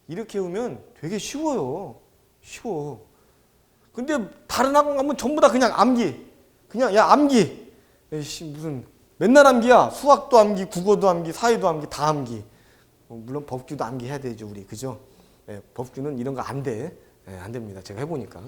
이렇게 오면 되게 쉬워요. 쉬워. 근데 다른 학원 가면 전부 다 그냥 암기. 그냥 야 암기. 에이씨 무슨 맨날 암기야. 수학도 암기, 국어도 암기, 사회도 암기, 다 암기. 물론 법규도 암기해야 되죠, 우리. 그죠? 예, 법규는 이런 거 안 돼. 예, 안 됩니다. 제가 해보니까.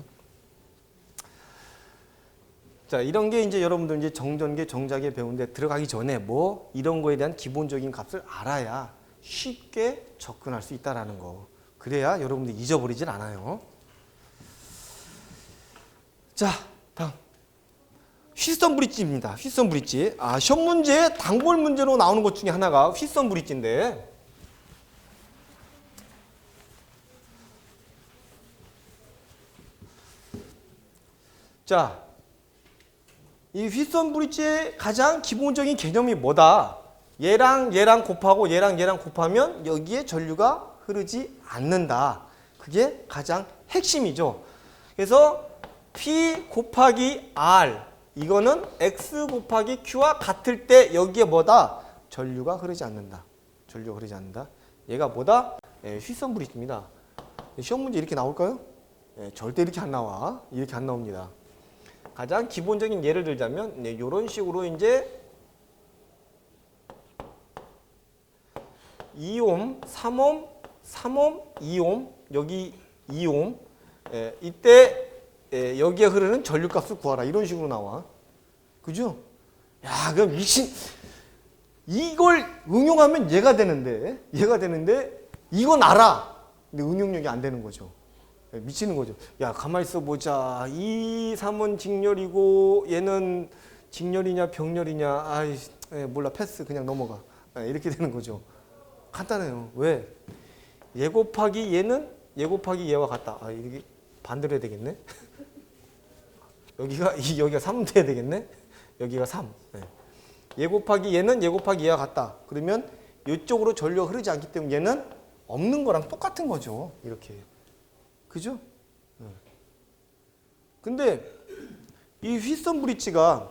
자, 이런 게 이제 여러분들 이제 정전계, 정자계 배우는데 들어가기 전에 뭐 이런 거에 대한 기본적인 값을 알아야 쉽게 접근할 수 있다라는 거. 그래야 여러분들 잊어버리진 않아요. 자, 다음. 휘선 브릿지입니다. 휘선 브릿지. 시험 문제에 단골 문제로 나오는 것 중에 하나가 휘선 브릿지인데, 자, 이 휘선 브릿지의 가장 기본적인 개념이 뭐다? 얘랑 얘랑 곱하고 얘랑 얘랑 곱하면 여기에 전류가 흐르지 않는다. 그게 가장 핵심이죠. 그래서 P 곱하기 R, 이거는 X 곱하기 Q와 같을 때 여기에 뭐다? 전류가 흐르지 않는다. 전류가 흐르지 않는다. 얘가 뭐다? 휘선 브릿지입니다. 시험 문제 이렇게 나올까요? 절대 이렇게 안 나와. 이렇게 안 나옵니다. 가장 기본적인 예를 들자면 이런 식으로 이제 2옴, 3옴, 3옴, 2옴, 여기 2옴. 이때 여기에 흐르는 전류값을 구하라. 이런 식으로 나와. 그죠? 야, 그럼 미친. 이걸 응용하면 얘가 되는데 이건 알아. 근데 응용력이 안 되는 거죠. 미치는 거죠. 야, 가만히 있어 보자. 2, 3은 직렬이고 얘는 직렬이냐 병렬이냐. 아이, 몰라. 패스. 그냥 넘어가. 이렇게 되는 거죠. 간단해요. 왜? 얘 곱하기 얘는 얘 곱하기 얘와 같다. 이게 반대로 해야 되겠네. 여기가 3 돼야 되겠네. 여기가 3. 얘 곱하기 얘는 얘 곱하기 얘와 같다. 그러면 이쪽으로 전류가 흐르지 않기 때문에 얘는 없는 거랑 똑같은 거죠. 이렇게. 그죠? 근데 이 휘선 브릿지가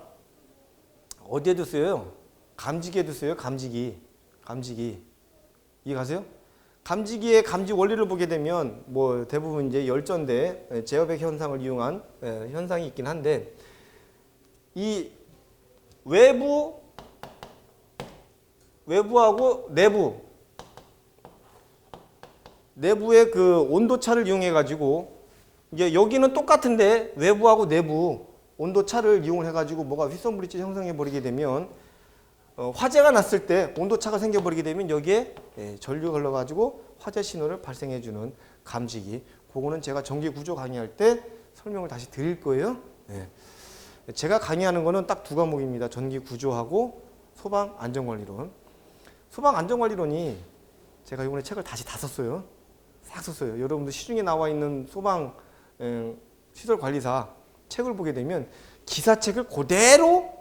어디에도 쓰여요? 감지기에도 쓰여요. 감지기. 이해가세요? 감지기의 감지 원리를 보게 되면 뭐 대부분 이제 열전대 제어백 현상을 이용한 현상이 있긴 한데, 이 외부하고 내부의 그 온도차를 이용해 가지고, 이제 여기는 똑같은데 외부하고 내부 온도차를 이용해 가지고 뭐가 휘선 브릿지 형성해 버리게 되면, 화재가 났을 때 온도차가 생겨 버리게 되면 여기에 전류가 흘러 가지고 화재 신호를 발생해 주는 감지기. 그거는 제가 전기 구조 강의할 때 설명을 다시 드릴 거예요. 제가 강의하는 거는 딱 두 과목입니다. 전기 구조하고 소방 안전관리론. 소방 안전관리론이 제가 이번에 책을 다시 다 썼어요. 싹 썼어요. 여러분들 시중에 나와 있는 소방 시설 관리사 책을 보게 되면 기사책을 그대로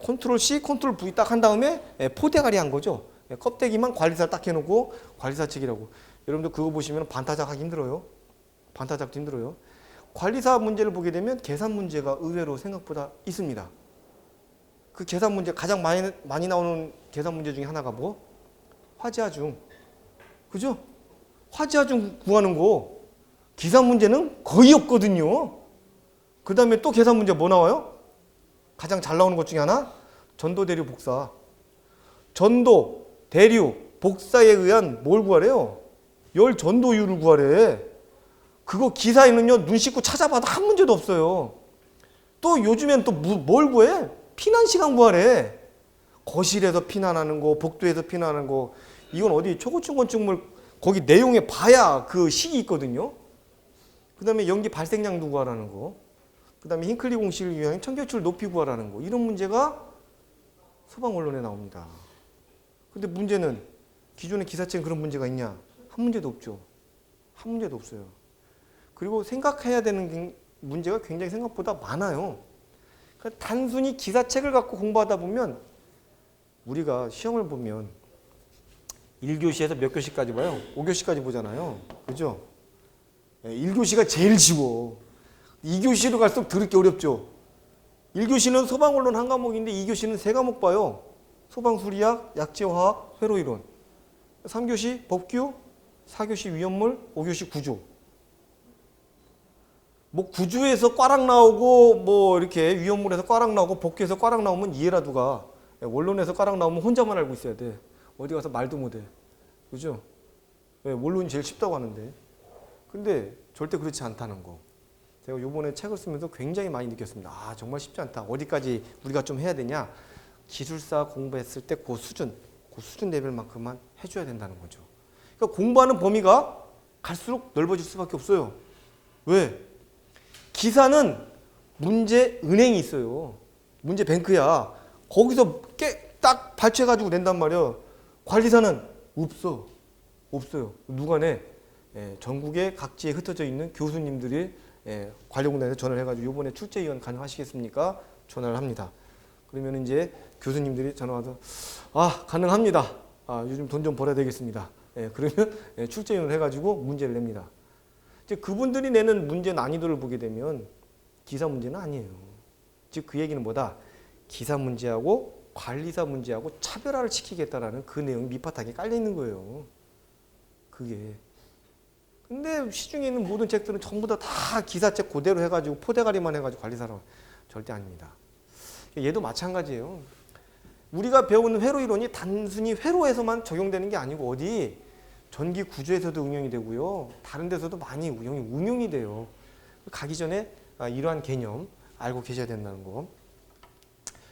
컨트롤 C, 컨트롤 V 딱 한 다음에 포대가리 한 거죠. 껍데기만 관리사 딱 해놓고 관리사 책이라고. 여러분들 그거 보시면 반타작 하기 힘들어요. 반타작도 힘들어요. 관리사 문제를 보게 되면 계산 문제가 의외로 생각보다 있습니다. 그 계산 문제 가장 많이 나오는 계산 문제 중에 하나가 뭐? 화재하중. 그죠? 화재하중 구하는 거 기산 문제는 거의 없거든요. 그 다음에 또 계산 문제 뭐 나와요? 가장 잘 나오는 것 중에 하나? 전도, 대류, 복사. 전도, 대류, 복사에 의한 뭘 구하래요? 열 전도율을 구하래. 그거 기사에는요, 눈 씻고 찾아봐도 한 문제도 없어요. 또 요즘엔 또 뭘 구해? 피난 시간 구하래. 거실에서 피난하는 거, 복도에서 피난하는 거. 이건 어디 초고층 건축물 거기 내용에 봐야 그 식이 있거든요. 그 다음에 연기 발생량도 구하라는 거. 그 다음에 힌클리 공식을 이용해 청결출 높이 구하라는 거. 이런 문제가 소방 원론에 나옵니다. 근데 문제는 기존의 기사책은 그런 문제가 있냐? 한 문제도 없죠. 한 문제도 없어요. 그리고 생각해야 되는 문제가 굉장히 생각보다 많아요. 그러니까 단순히 기사책을 갖고 공부하다 보면, 우리가 시험을 보면 1교시에서 몇 교시까지 봐요? 5교시까지 보잖아요. 그죠? 1교시가 제일 쉬워. 2교시로 갈수록 더럽게 어렵죠. 1교시는 소방원론 한 과목인데 2교시는 3과목 봐요. 소방수리학, 약재화학, 회로이론. 3교시 법규, 4교시 위험물, 5교시 구조. 뭐 구조에서 꽈락 나오고 뭐 이렇게 위험물에서 꽈락 나오고 법규에서 꽈락 나오면 이해라도 가. 원론에서 꽈락 나오면 혼자만 알고 있어야 돼. 어디 가서 말도 못해. 그죠? 원론이 제일 쉽다고 하는데. 근데 절대 그렇지 않다는 거. 제가 요번에 책을 쓰면서 굉장히 많이 느꼈습니다. 아, 정말 쉽지 않다. 어디까지 우리가 좀 해야 되냐? 기술사 공부했을 때 그 수준 레벨만큼만 해줘야 된다는 거죠. 그러니까 공부하는 범위가 갈수록 넓어질 수밖에 없어요. 왜? 기사는 문제 은행이 있어요. 문제 뱅크야. 거기서 딱 발췌해가지고 낸단 말이야. 관리사는 없어요. 누가 내? 전국의 각지에 흩어져 있는 교수님들이 관리공단에서 전화를 해가지고 이번에 출제위원 가능하시겠습니까? 전화를 합니다. 그러면 이제 교수님들이 전화 와서 가능합니다. 요즘 돈 좀 벌어야 되겠습니다. 그러면 출제위원을 해가지고 문제를 냅니다. 이제 그분들이 내는 문제 난이도를 보게 되면 기사 문제는 아니에요. 즉 그 얘기는 뭐다? 기사 문제하고 관리사 문제하고 차별화를 시키겠다라는 그 내용이 밑바탕에 깔려 있는 거예요. 그게. 근데 시중에 있는 모든 책들은 전부 다 기사책 그대로 해가지고 포대가리만 해가지고 관리사라고. 절대 아닙니다. 얘도 마찬가지예요. 우리가 배우는 회로 이론이 단순히 회로에서만 적용되는 게 아니고 어디 전기 구조에서도 응용이 되고요. 다른 데서도 많이 응용이 돼요. 가기 전에 이러한 개념 알고 계셔야 된다는 거.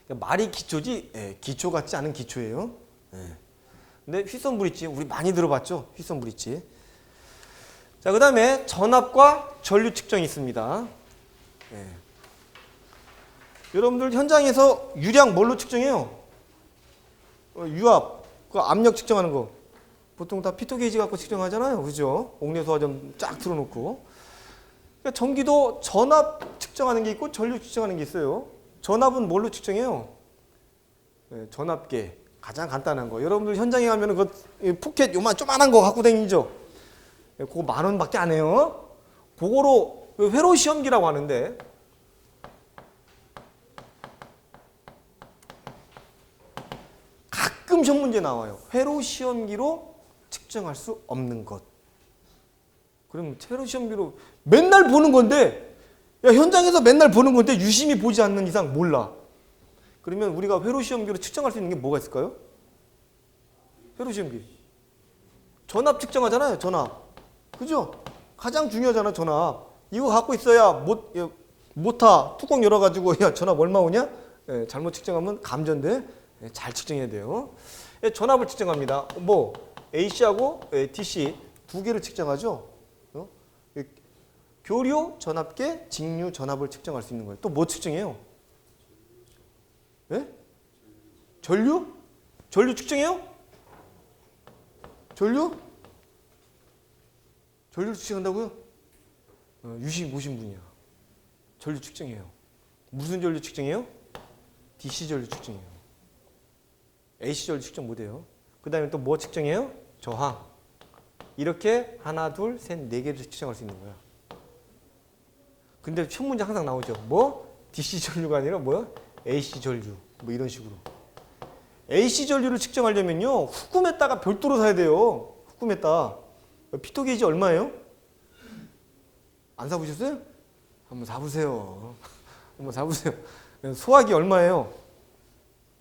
말이 기초지 기초 같지 않은 기초예요. 근데 휘선 브릿지 우리 많이 들어봤죠? 휘선 브릿지. 자, 그 다음에 전압과 전류 측정이 있습니다. 여러분들 현장에서 유량 뭘로 측정해요? 유압, 그 압력 측정하는 거. 보통 다 피터 게이지 갖고 측정하잖아요. 그죠? 옥내 소화전 쫙 틀어놓고. 그러니까 전기도 전압 측정하는 게 있고 전류 측정하는 게 있어요. 전압은 뭘로 측정해요? 전압계. 가장 간단한 거. 여러분들 현장에 가면은 그 포켓 조만한 거 갖고 다니죠? 그거 10,000원밖에 안 해요. 그거로 회로 시험기라고 하는데 가끔 시험 문제 나와요. 회로 시험기로 측정할 수 없는 것. 그럼 회로 시험기로 맨날 보는 건데 현장에서 맨날 보는 건데 유심히 보지 않는 이상 몰라. 그러면 우리가 회로 시험기로 측정할 수 있는 게 뭐가 있을까요? 회로 시험기. 전압 측정하잖아요. 전압. 그죠? 가장 중요하잖아. 전압. 이거 갖고 있어야 모타 뚜껑 열어가지고 전압 얼마 오냐? 잘못 측정하면 감전돼. 잘 측정해야 돼요. 전압을 측정합니다. AC하고 DC 두 개를 측정하죠. 교류 전압계, 직류 전압을 측정할 수 있는 거예요. 또 뭐 측정해요? 전류? 전류 측정해요? 전류? 전류를 측정한다고요? 유심 보신 분이야. 전류 측정해요. 무슨 전류 측정해요? DC 전류 측정해요. AC 전류 측정 못해요. 그 다음에 또 뭐 측정해요? 저항. 이렇게 하나, 둘, 셋, 네 개를 측정할 수 있는 거야. 근데 시험 문제 항상 나오죠. DC 전류가 아니라 AC 전류. 이런 식으로. AC 전류를 측정하려면요. 후쿠메타가 별도로 사야 돼요. 후쿠메타. 피터 게이지 얼마예요? 안 사보셨어요? 한번 사보세요. 한번 사보세요. 소화기 얼마예요?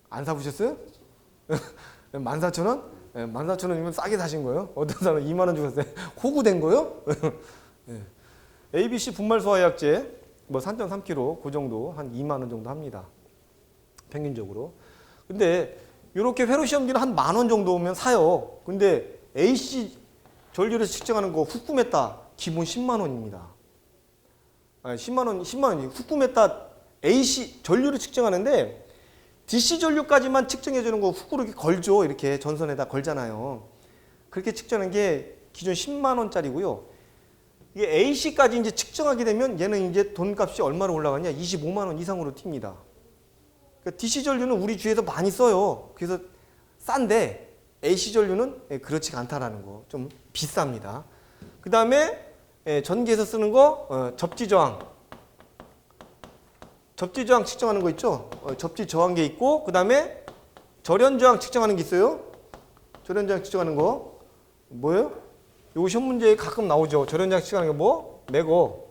안 사보셨어요? 14,000원? 14,000원이면 싸게 사신 거예요? 어떤 사람은 2만 원 주고 샀어요? 호구된 거요? ABC 분말 소화약제 3.3kg 그 정도 한 2만 원 정도 합니다. 평균적으로. 근데 이렇게 회로 시험기는 한 10,000원 정도 오면 사요. 근데 AC 전류를 측정하는 거 후쿠메타 기본 10만 원입니다. 10만 원이 후쿠메타 AC 전류를 측정하는데 DC 전류까지만 측정해 주는 거 후쿠로 이렇게 걸죠. 이렇게 전선에다 걸잖아요. 그렇게 측정하는 게 기존 10만 원짜리고요. 이게 AC까지 이제 측정하게 되면 얘는 이제 돈값이 얼마로 올라가냐? 25만 원 이상으로 튑니다. 그러니까 DC 전류는 우리 주위에서 많이 써요. 그래서 싼데 AC 전류는 그렇지가 않다라는 거. 좀 비쌉니다. 그 다음에 전기에서 쓰는 거 접지 저항. 접지 저항 측정하는 거 있죠? 접지 저항계 있고 그 다음에 절연저항 측정하는 게 있어요. 절연저항 측정하는 거 뭐예요? 요거 시험 문제에 가끔 나오죠. 절연저항 측정하는 게 뭐? 매거.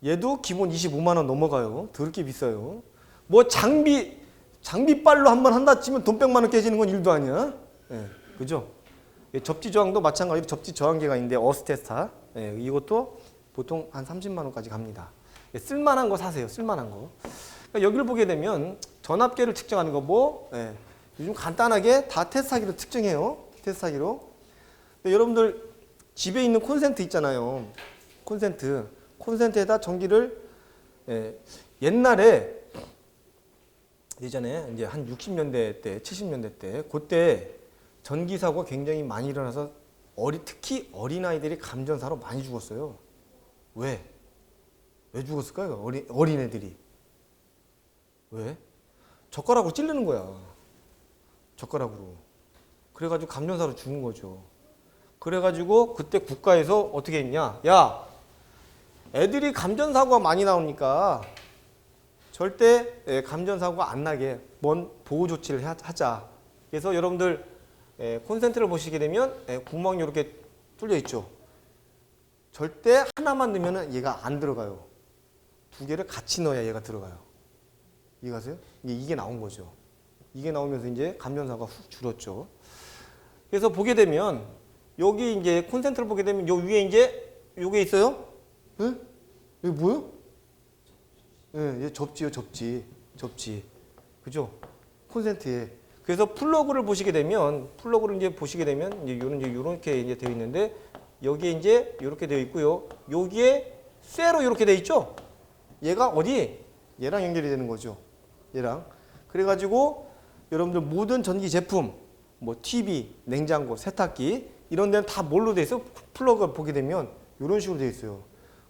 얘도 기본 25만 원 넘어가요. 더럽게 비싸요. 뭐 장비빨로 한번 한다 치면 돈 100만 원 깨지는 건 일도 아니야. 예, 그죠? 접지 저항도 마찬가지로 접지 저항계가 있는데 어스테스타. 예, 이것도 보통 한 30만 원까지 갑니다. 예, 쓸만한 거 사세요. 쓸만한 거. 그러니까 여기를 보게 되면 전압계를 측정하는 거 뭐 요즘 간단하게 다 테스트하기로 측정해요. 테스트하기로. 여러분들 집에 있는 콘센트 있잖아요. 콘센트에다 전기를 옛날에 예전에 이제 한 60년대 때, 70년대 때 그때 전기 사고가 굉장히 많이 일어나서 특히 어린아이들이 감전사로 많이 죽었어요. 왜 죽었을까요? 어린애들이. 왜? 젓가락으로 찌르는 거야. 젓가락으로. 그래가지고 감전사로 죽은 거죠. 그래가지고 그때 국가에서 어떻게 했냐. 야, 애들이 감전사고가 많이 나오니까 절대 감전사고가 안 나게 뭔 보호 조치를 하자. 그래서 여러분들 콘센트를 보시게 되면 구멍이 이렇게 뚫려 있죠. 절대 하나만 넣으면 얘가 안 들어가요. 두 개를 같이 넣어야 얘가 들어가요. 이해가세요? 이게 나온 거죠. 이게 나오면서 이제 감전사고가 훅 줄었죠. 그래서 보게 되면 여기 이제 콘센트를 보게 되면 요 위에 이제 요게 있어요. 예? 이게 뭐예요? 예, 얘 접지요, 접지. 그죠? 콘센트에. 그래서 플러그를 보시게 되면 이제 요렇게 이제 되어 있는데 여기에 이제 이렇게 되어 있고요. 여기에 쇠로 이렇게 되어 있죠? 얘가 어디? 얘랑 연결이 되는 거죠. 얘랑. 그래가지고 여러분들 모든 전기 제품, 뭐 TV, 냉장고, 세탁기 이런 데는 다 뭘로 되어 있어요? 플러그를 보게 되면 이런 식으로 되어 있어요.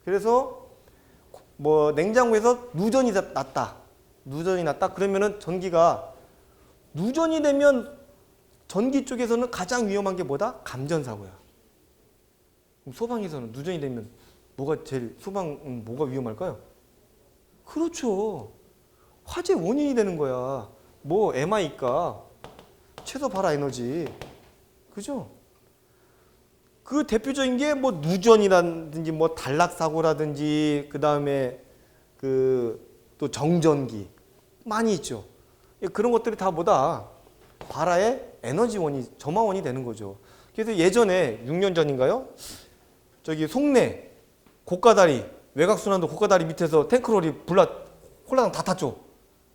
그래서 뭐 냉장고에서 누전이 났다. 그러면은 전기가 누전이 되면 전기 쪽에서는 가장 위험한 게 뭐다? 감전사고야. 그럼 소방에서는 누전이 되면 뭐가 제일 뭐가 위험할까요? 그렇죠. 화재 원인이 되는 거야. 뭐 MI가 최소 발화 에너지. 그죠? 그 대표적인 게 뭐 누전이라든지 뭐 단락사고라든지 그다음에 또 정전기 많이 있죠. 그런 것들이 다 뭐다? 발화의 에너지원이 점화원이 되는 거죠. 그래서 예전에 6년 전인가요? 저기 송내 고가다리 외곽순환도 고가다리 밑에서 탱크롤이 홀라당 다 탔죠.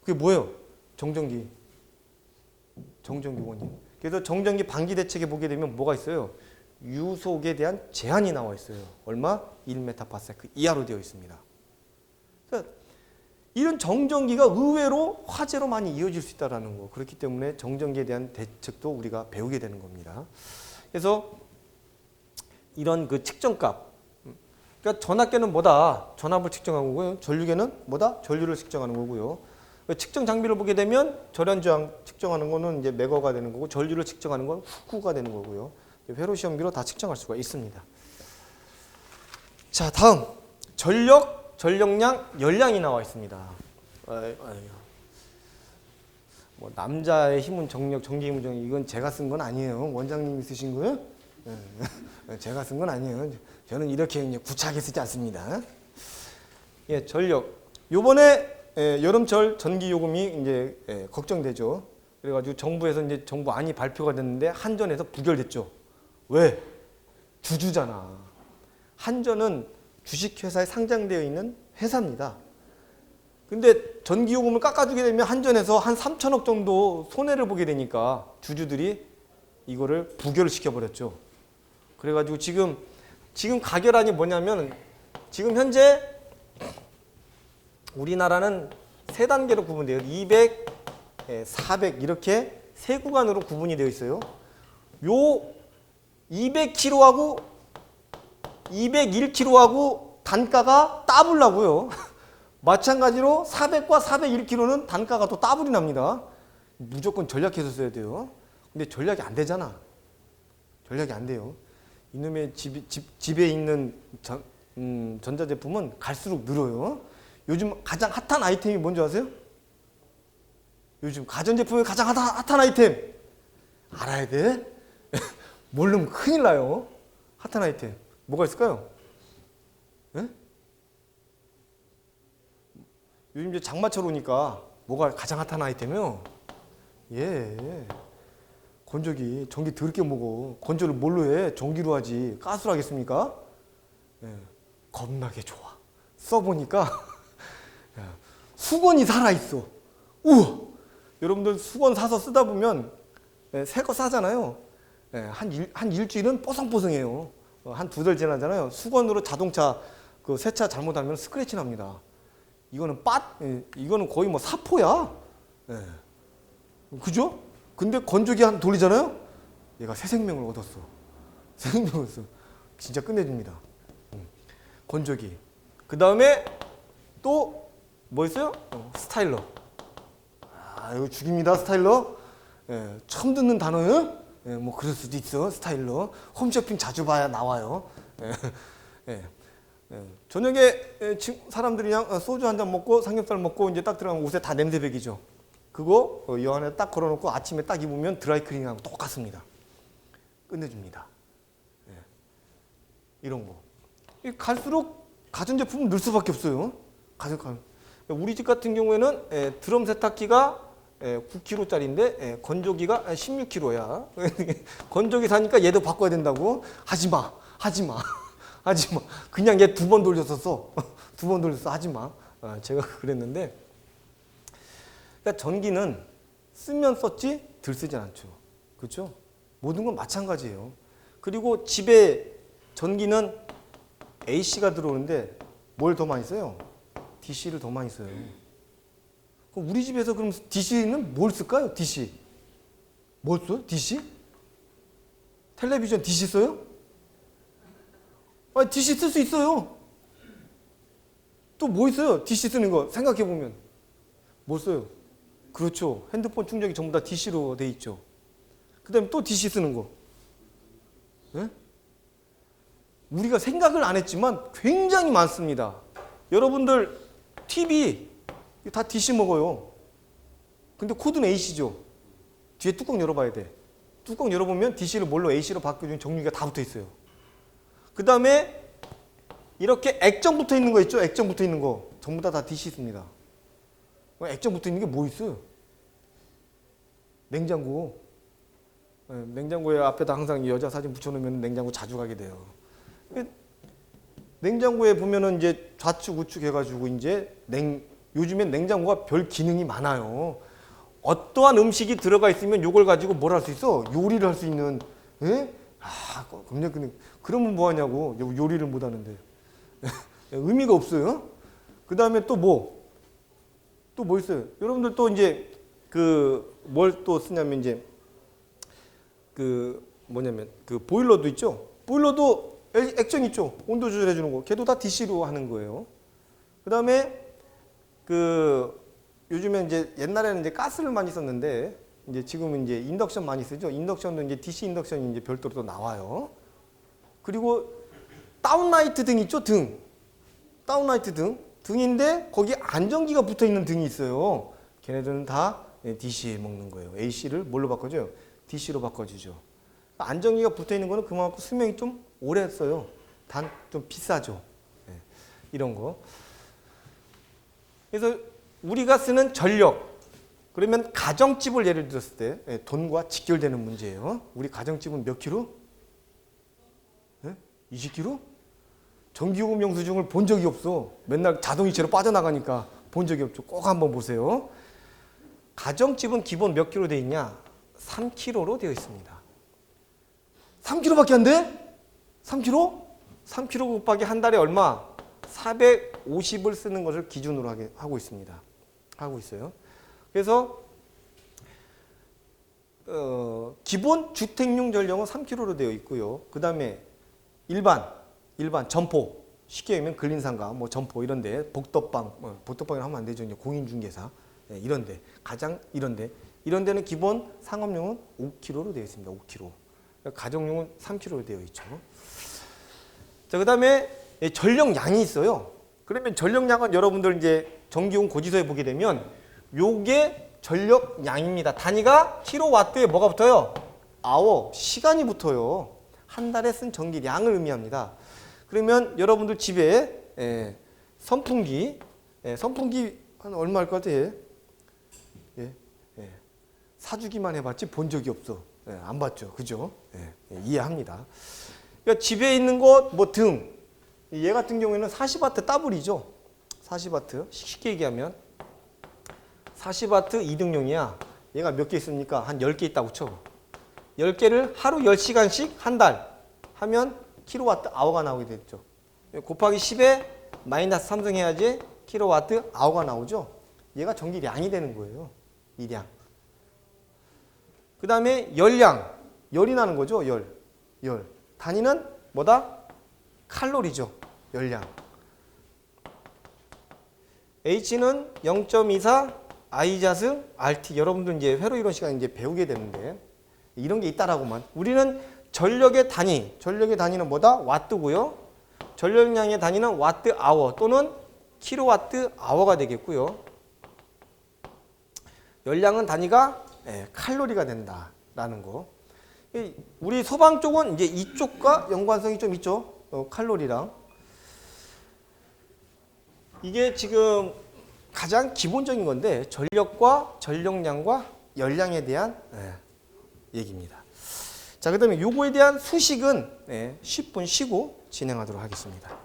그게 뭐예요? 정전기 원인. 그래서 정전기 방지 대책에 보게 되면 뭐가 있어요? 유속에 대한 제한이 나와 있어요. 얼마? 1m/s 이하로 되어 있습니다. 그러니까 이런 정전기가 의외로 화재로 많이 이어질 수 있다는 거. 그렇기 때문에 정전기에 대한 대책도 우리가 배우게 되는 겁니다. 그래서 이런 그 측정값. 그러니까 전압계는 뭐다? 전압을 측정하는 거고요. 전류계는 뭐다? 전류를 측정하는 거고요. 측정 장비를 보게 되면 절연저항 측정하는 거는 이제 매거가 되는 거고 전류를 측정하는 건 후쿠가 되는 거고요. 회로 시험기로 다 측정할 수가 있습니다. 자, 다음 전력, 전력량, 열량이 나와 있습니다. 뭐 남자의 힘은 정력, 전기 힘은 정력. 이건 제가 쓴 건 아니에요. 원장님이 쓰신 거예요? 제가 쓴 건 아니에요. 저는 이렇게 구차하게 쓰지 않습니다. 예, 전력. 요번에 여름철 전기 요금이 이제 걱정되죠. 그래가지고 정부 안이 발표가 됐는데 한전에서 부결됐죠. 왜? 주주잖아. 한전은 주식회사에 상장되어 있는 회사입니다. 근데 전기요금을 깎아주게 되면 한전에서 한 3천억 정도 손해를 보게 되니까 주주들이 이거를 부결을 시켜버렸죠. 그래가지고 지금 가결안이 뭐냐면 지금 현재 우리나라는 세 단계로 구분돼요. 200, 400 이렇게 세 구간으로 구분이 되어 있어요. 요 200kW하고 201kW하고 단가가 따블라고요. 마찬가지로 400과 401kW는 단가가 또 따블이 납니다. 무조건 전략해서 써야 돼요. 근데 전략이 안 되잖아. 전략이 안 돼요. 이놈의 집에 있는 전자제품은 갈수록 늘어요. 요즘 가장 핫한 아이템이 뭔지 아세요? 요즘 가전제품의 가장 핫한 아이템 알아야 돼. 모르면 큰일 나요. 핫한 아이템 뭐가 있을까요? 예? 요즘 이제 장마철 오니까 뭐가 가장 핫한 아이템이요? 예. 건조기. 전기 더럽게 먹어. 건조를 뭘로 해? 전기로 하지. 가스로 하겠습니까? 예. 겁나게 좋아. 써보니까 수건이 살아있어. 우와! 여러분들 수건 사서 쓰다 보면 새 거 싸잖아요. 한 일주일은 뽀송뽀송해요. 한 두 달 지나잖아요. 수건으로 자동차 그 세차 잘못하면 스크래치 납니다. 이거는 이거는 거의 뭐 사포야. 그죠? 근데 건조기 한 돌리잖아요. 얘가 새 생명을 얻었어. 새 생명을 얻었어. 진짜 끝내줍니다. 건조기. 그 다음에 또 뭐 있어요? 스타일러. 이거 죽입니다. 스타일러. 처음 듣는 단어예요? 뭐 그럴 수도 있어. 스타일러. 홈쇼핑 자주 봐야 나와요. 저녁에 사람들이랑 소주 한 잔 먹고 삼겹살 먹고 이제 딱 들어가면 옷에 다 냄새 배기죠. 그거 이 안에 딱 걸어놓고 아침에 딱 입으면 드라이클리닝하고 똑같습니다. 끝내줍니다. 이런 거. 갈수록 가전제품은 늘 수밖에 없어요. 우리 집 같은 경우에는 드럼 세탁기가 9kg짜리인데 건조기가 16kg야. 건조기 사니까 얘도 바꿔야 된다고. 하지마. 그냥 얘 2번 돌렸었어. 2번 돌렸어. 하지마. 제가 그랬는데, 그러니까 전기는 쓰면 썼지 덜 쓰진 않죠. 그렇죠? 모든 건 마찬가지예요. 그리고 집에 전기는 AC가 들어오는데 뭘 더 많이 써요? DC를 더 많이 써요. 그럼 우리 집에서 그럼 DC는 뭘 쓸까요? DC. 뭘 써요? DC? 텔레비전 DC 써요? DC 쓸 수 있어요. 또 뭐 있어요? DC 쓰는 거 생각해보면. 뭐 써요? 그렇죠. 핸드폰 충전기 전부 다 DC로 돼 있죠. 그 다음에 또 DC 쓰는 거. 네? 우리가 생각을 안 했지만 굉장히 많습니다. 여러분들 TV 다 DC 먹어요. 근데 코드는 AC죠. 뒤에 뚜껑 열어봐야 돼. 뚜껑 열어보면 DC를 뭘로 AC로 바꿔주는 종류가 다 붙어 있어요. 그 다음에 이렇게 액정 붙어 있는 거 있죠? 액정 붙어 있는 거 전부 다 DC 씁니다. 액정 붙어 있는 게 뭐 있어요? 냉장고. 냉장고에 앞에다 항상 여자 사진 붙여놓으면 냉장고 자주 가게 돼요. 냉장고에 보면은 이제 좌측 우측 해가지고 이제 요즘엔 냉장고가 별 기능이 많아요. 어떠한 음식이 들어가 있으면 이걸 가지고 뭘 할 수 있어? 요리를 할 수 있는. 근데 그러면 뭐 하냐고. 요리를 못 하는데. 의미가 없어요. 그 다음에 또 뭐 있어요? 여러분들 또 이제 뭘 또 쓰냐면 이제 보일러도 있죠. 보일러도 액정 있죠. 온도 조절해 주는 거. 걔도 다 DC로 하는 거예요. 그 다음에 요즘에 이제 옛날에는 이제 가스를 많이 썼는데 이제 지금은 이제 인덕션 많이 쓰죠. 인덕션도 이제 DC 인덕션이 이제 별도로 또 나와요. 그리고 다운라이트 등 있죠. 다운라이트 등인데 거기 안전기가 붙어 있는 등이 있어요. 걔네들은 다 DC에 먹는 거예요. AC를 뭘로 바꿔줘요? DC로 바꿔주죠. 안전기가 붙어 있는 거는 그만큼 수명이 좀 오래 써요. 단 좀 비싸죠. 이런 거. 그래서 우리가 쓰는 전력, 그러면 가정집을 예를 들었을 때 돈과 직결되는 문제예요. 우리 가정집은 몇 킬로? 20킬로? 전기요금 영수증을 본 적이 없어. 맨날 자동이체로 빠져나가니까 본 적이 없죠. 꼭 한번 보세요. 가정집은 기본 몇 킬로 돼 있냐? 3킬로로 되어 있습니다. 3킬로밖에 안 돼? 3킬로? 3킬로 곱하기 한 달에 얼마? 450을 쓰는 것을 기준으로 하고 있습니다. 하고 있어요. 그래서 기본 주택용 전력은 3킬로로 되어 있고요. 그 다음에 일반 점포, 쉽게 얘기하면 근린상가, 뭐 점포 이런데 복덕방이라고 하면 안 되죠. 이제 공인중개사 이런데 이런 데는 기본 상업용은 5킬로로 되어 있습니다. 5킬로. 가정용은 3킬로로 되어 있죠. 자, 그 다음에 전력량이 있어요. 그러면 전력량은 여러분들 이제 전기요금 고지서에 보게 되면 요게 전력량입니다. 단위가 킬로와트에 뭐가 붙어요? 아워, 시간이 붙어요. 한 달에 쓴 전기량을 의미합니다. 그러면 여러분들 집에 선풍기 한 얼마일 것 같아? 사주기만 해봤지 본 적이 없어. 안 봤죠, 그죠? 이해합니다. 그러니까 집에 있는 것, 뭐 등, 얘 같은 경우에는 40W 더블이죠. 40W 쉽게 얘기하면 40W 이등용이야. 얘가 몇 개 있습니까? 한 10개 있다고 쳐. 10개를 하루 10시간씩 한 달 하면 킬로와트 아워가 나오게 됐죠. 곱하기 10에 마이너스 3승 해야지 킬로와트 아워가 나오죠. 얘가 전기량이 되는 거예요. 이 량. 그 다음에 열량. 열이 나는 거죠. 열. 단위는 뭐다? 칼로리죠. 열량. H는 0.24 I자승 RT. 여러분들 이제 회로 이론 시간 이제 배우게 되는데 이런 게 있다라고만. 우리는 전력의 단위는 뭐다? 와트고요. 전력량의 단위는 와트 아워 또는 킬로와트 아워가 되겠고요. 열량은 단위가 칼로리가 된다라는 거. 우리 소방 쪽은 이제 이쪽과 연관성이 좀 있죠. 칼로리랑. 이게 지금 가장 기본적인 건데 전력과 전력량과 열량에 대한 얘기입니다. 자, 그다음에 요거에 대한 수식은 10분 쉬고 진행하도록 하겠습니다.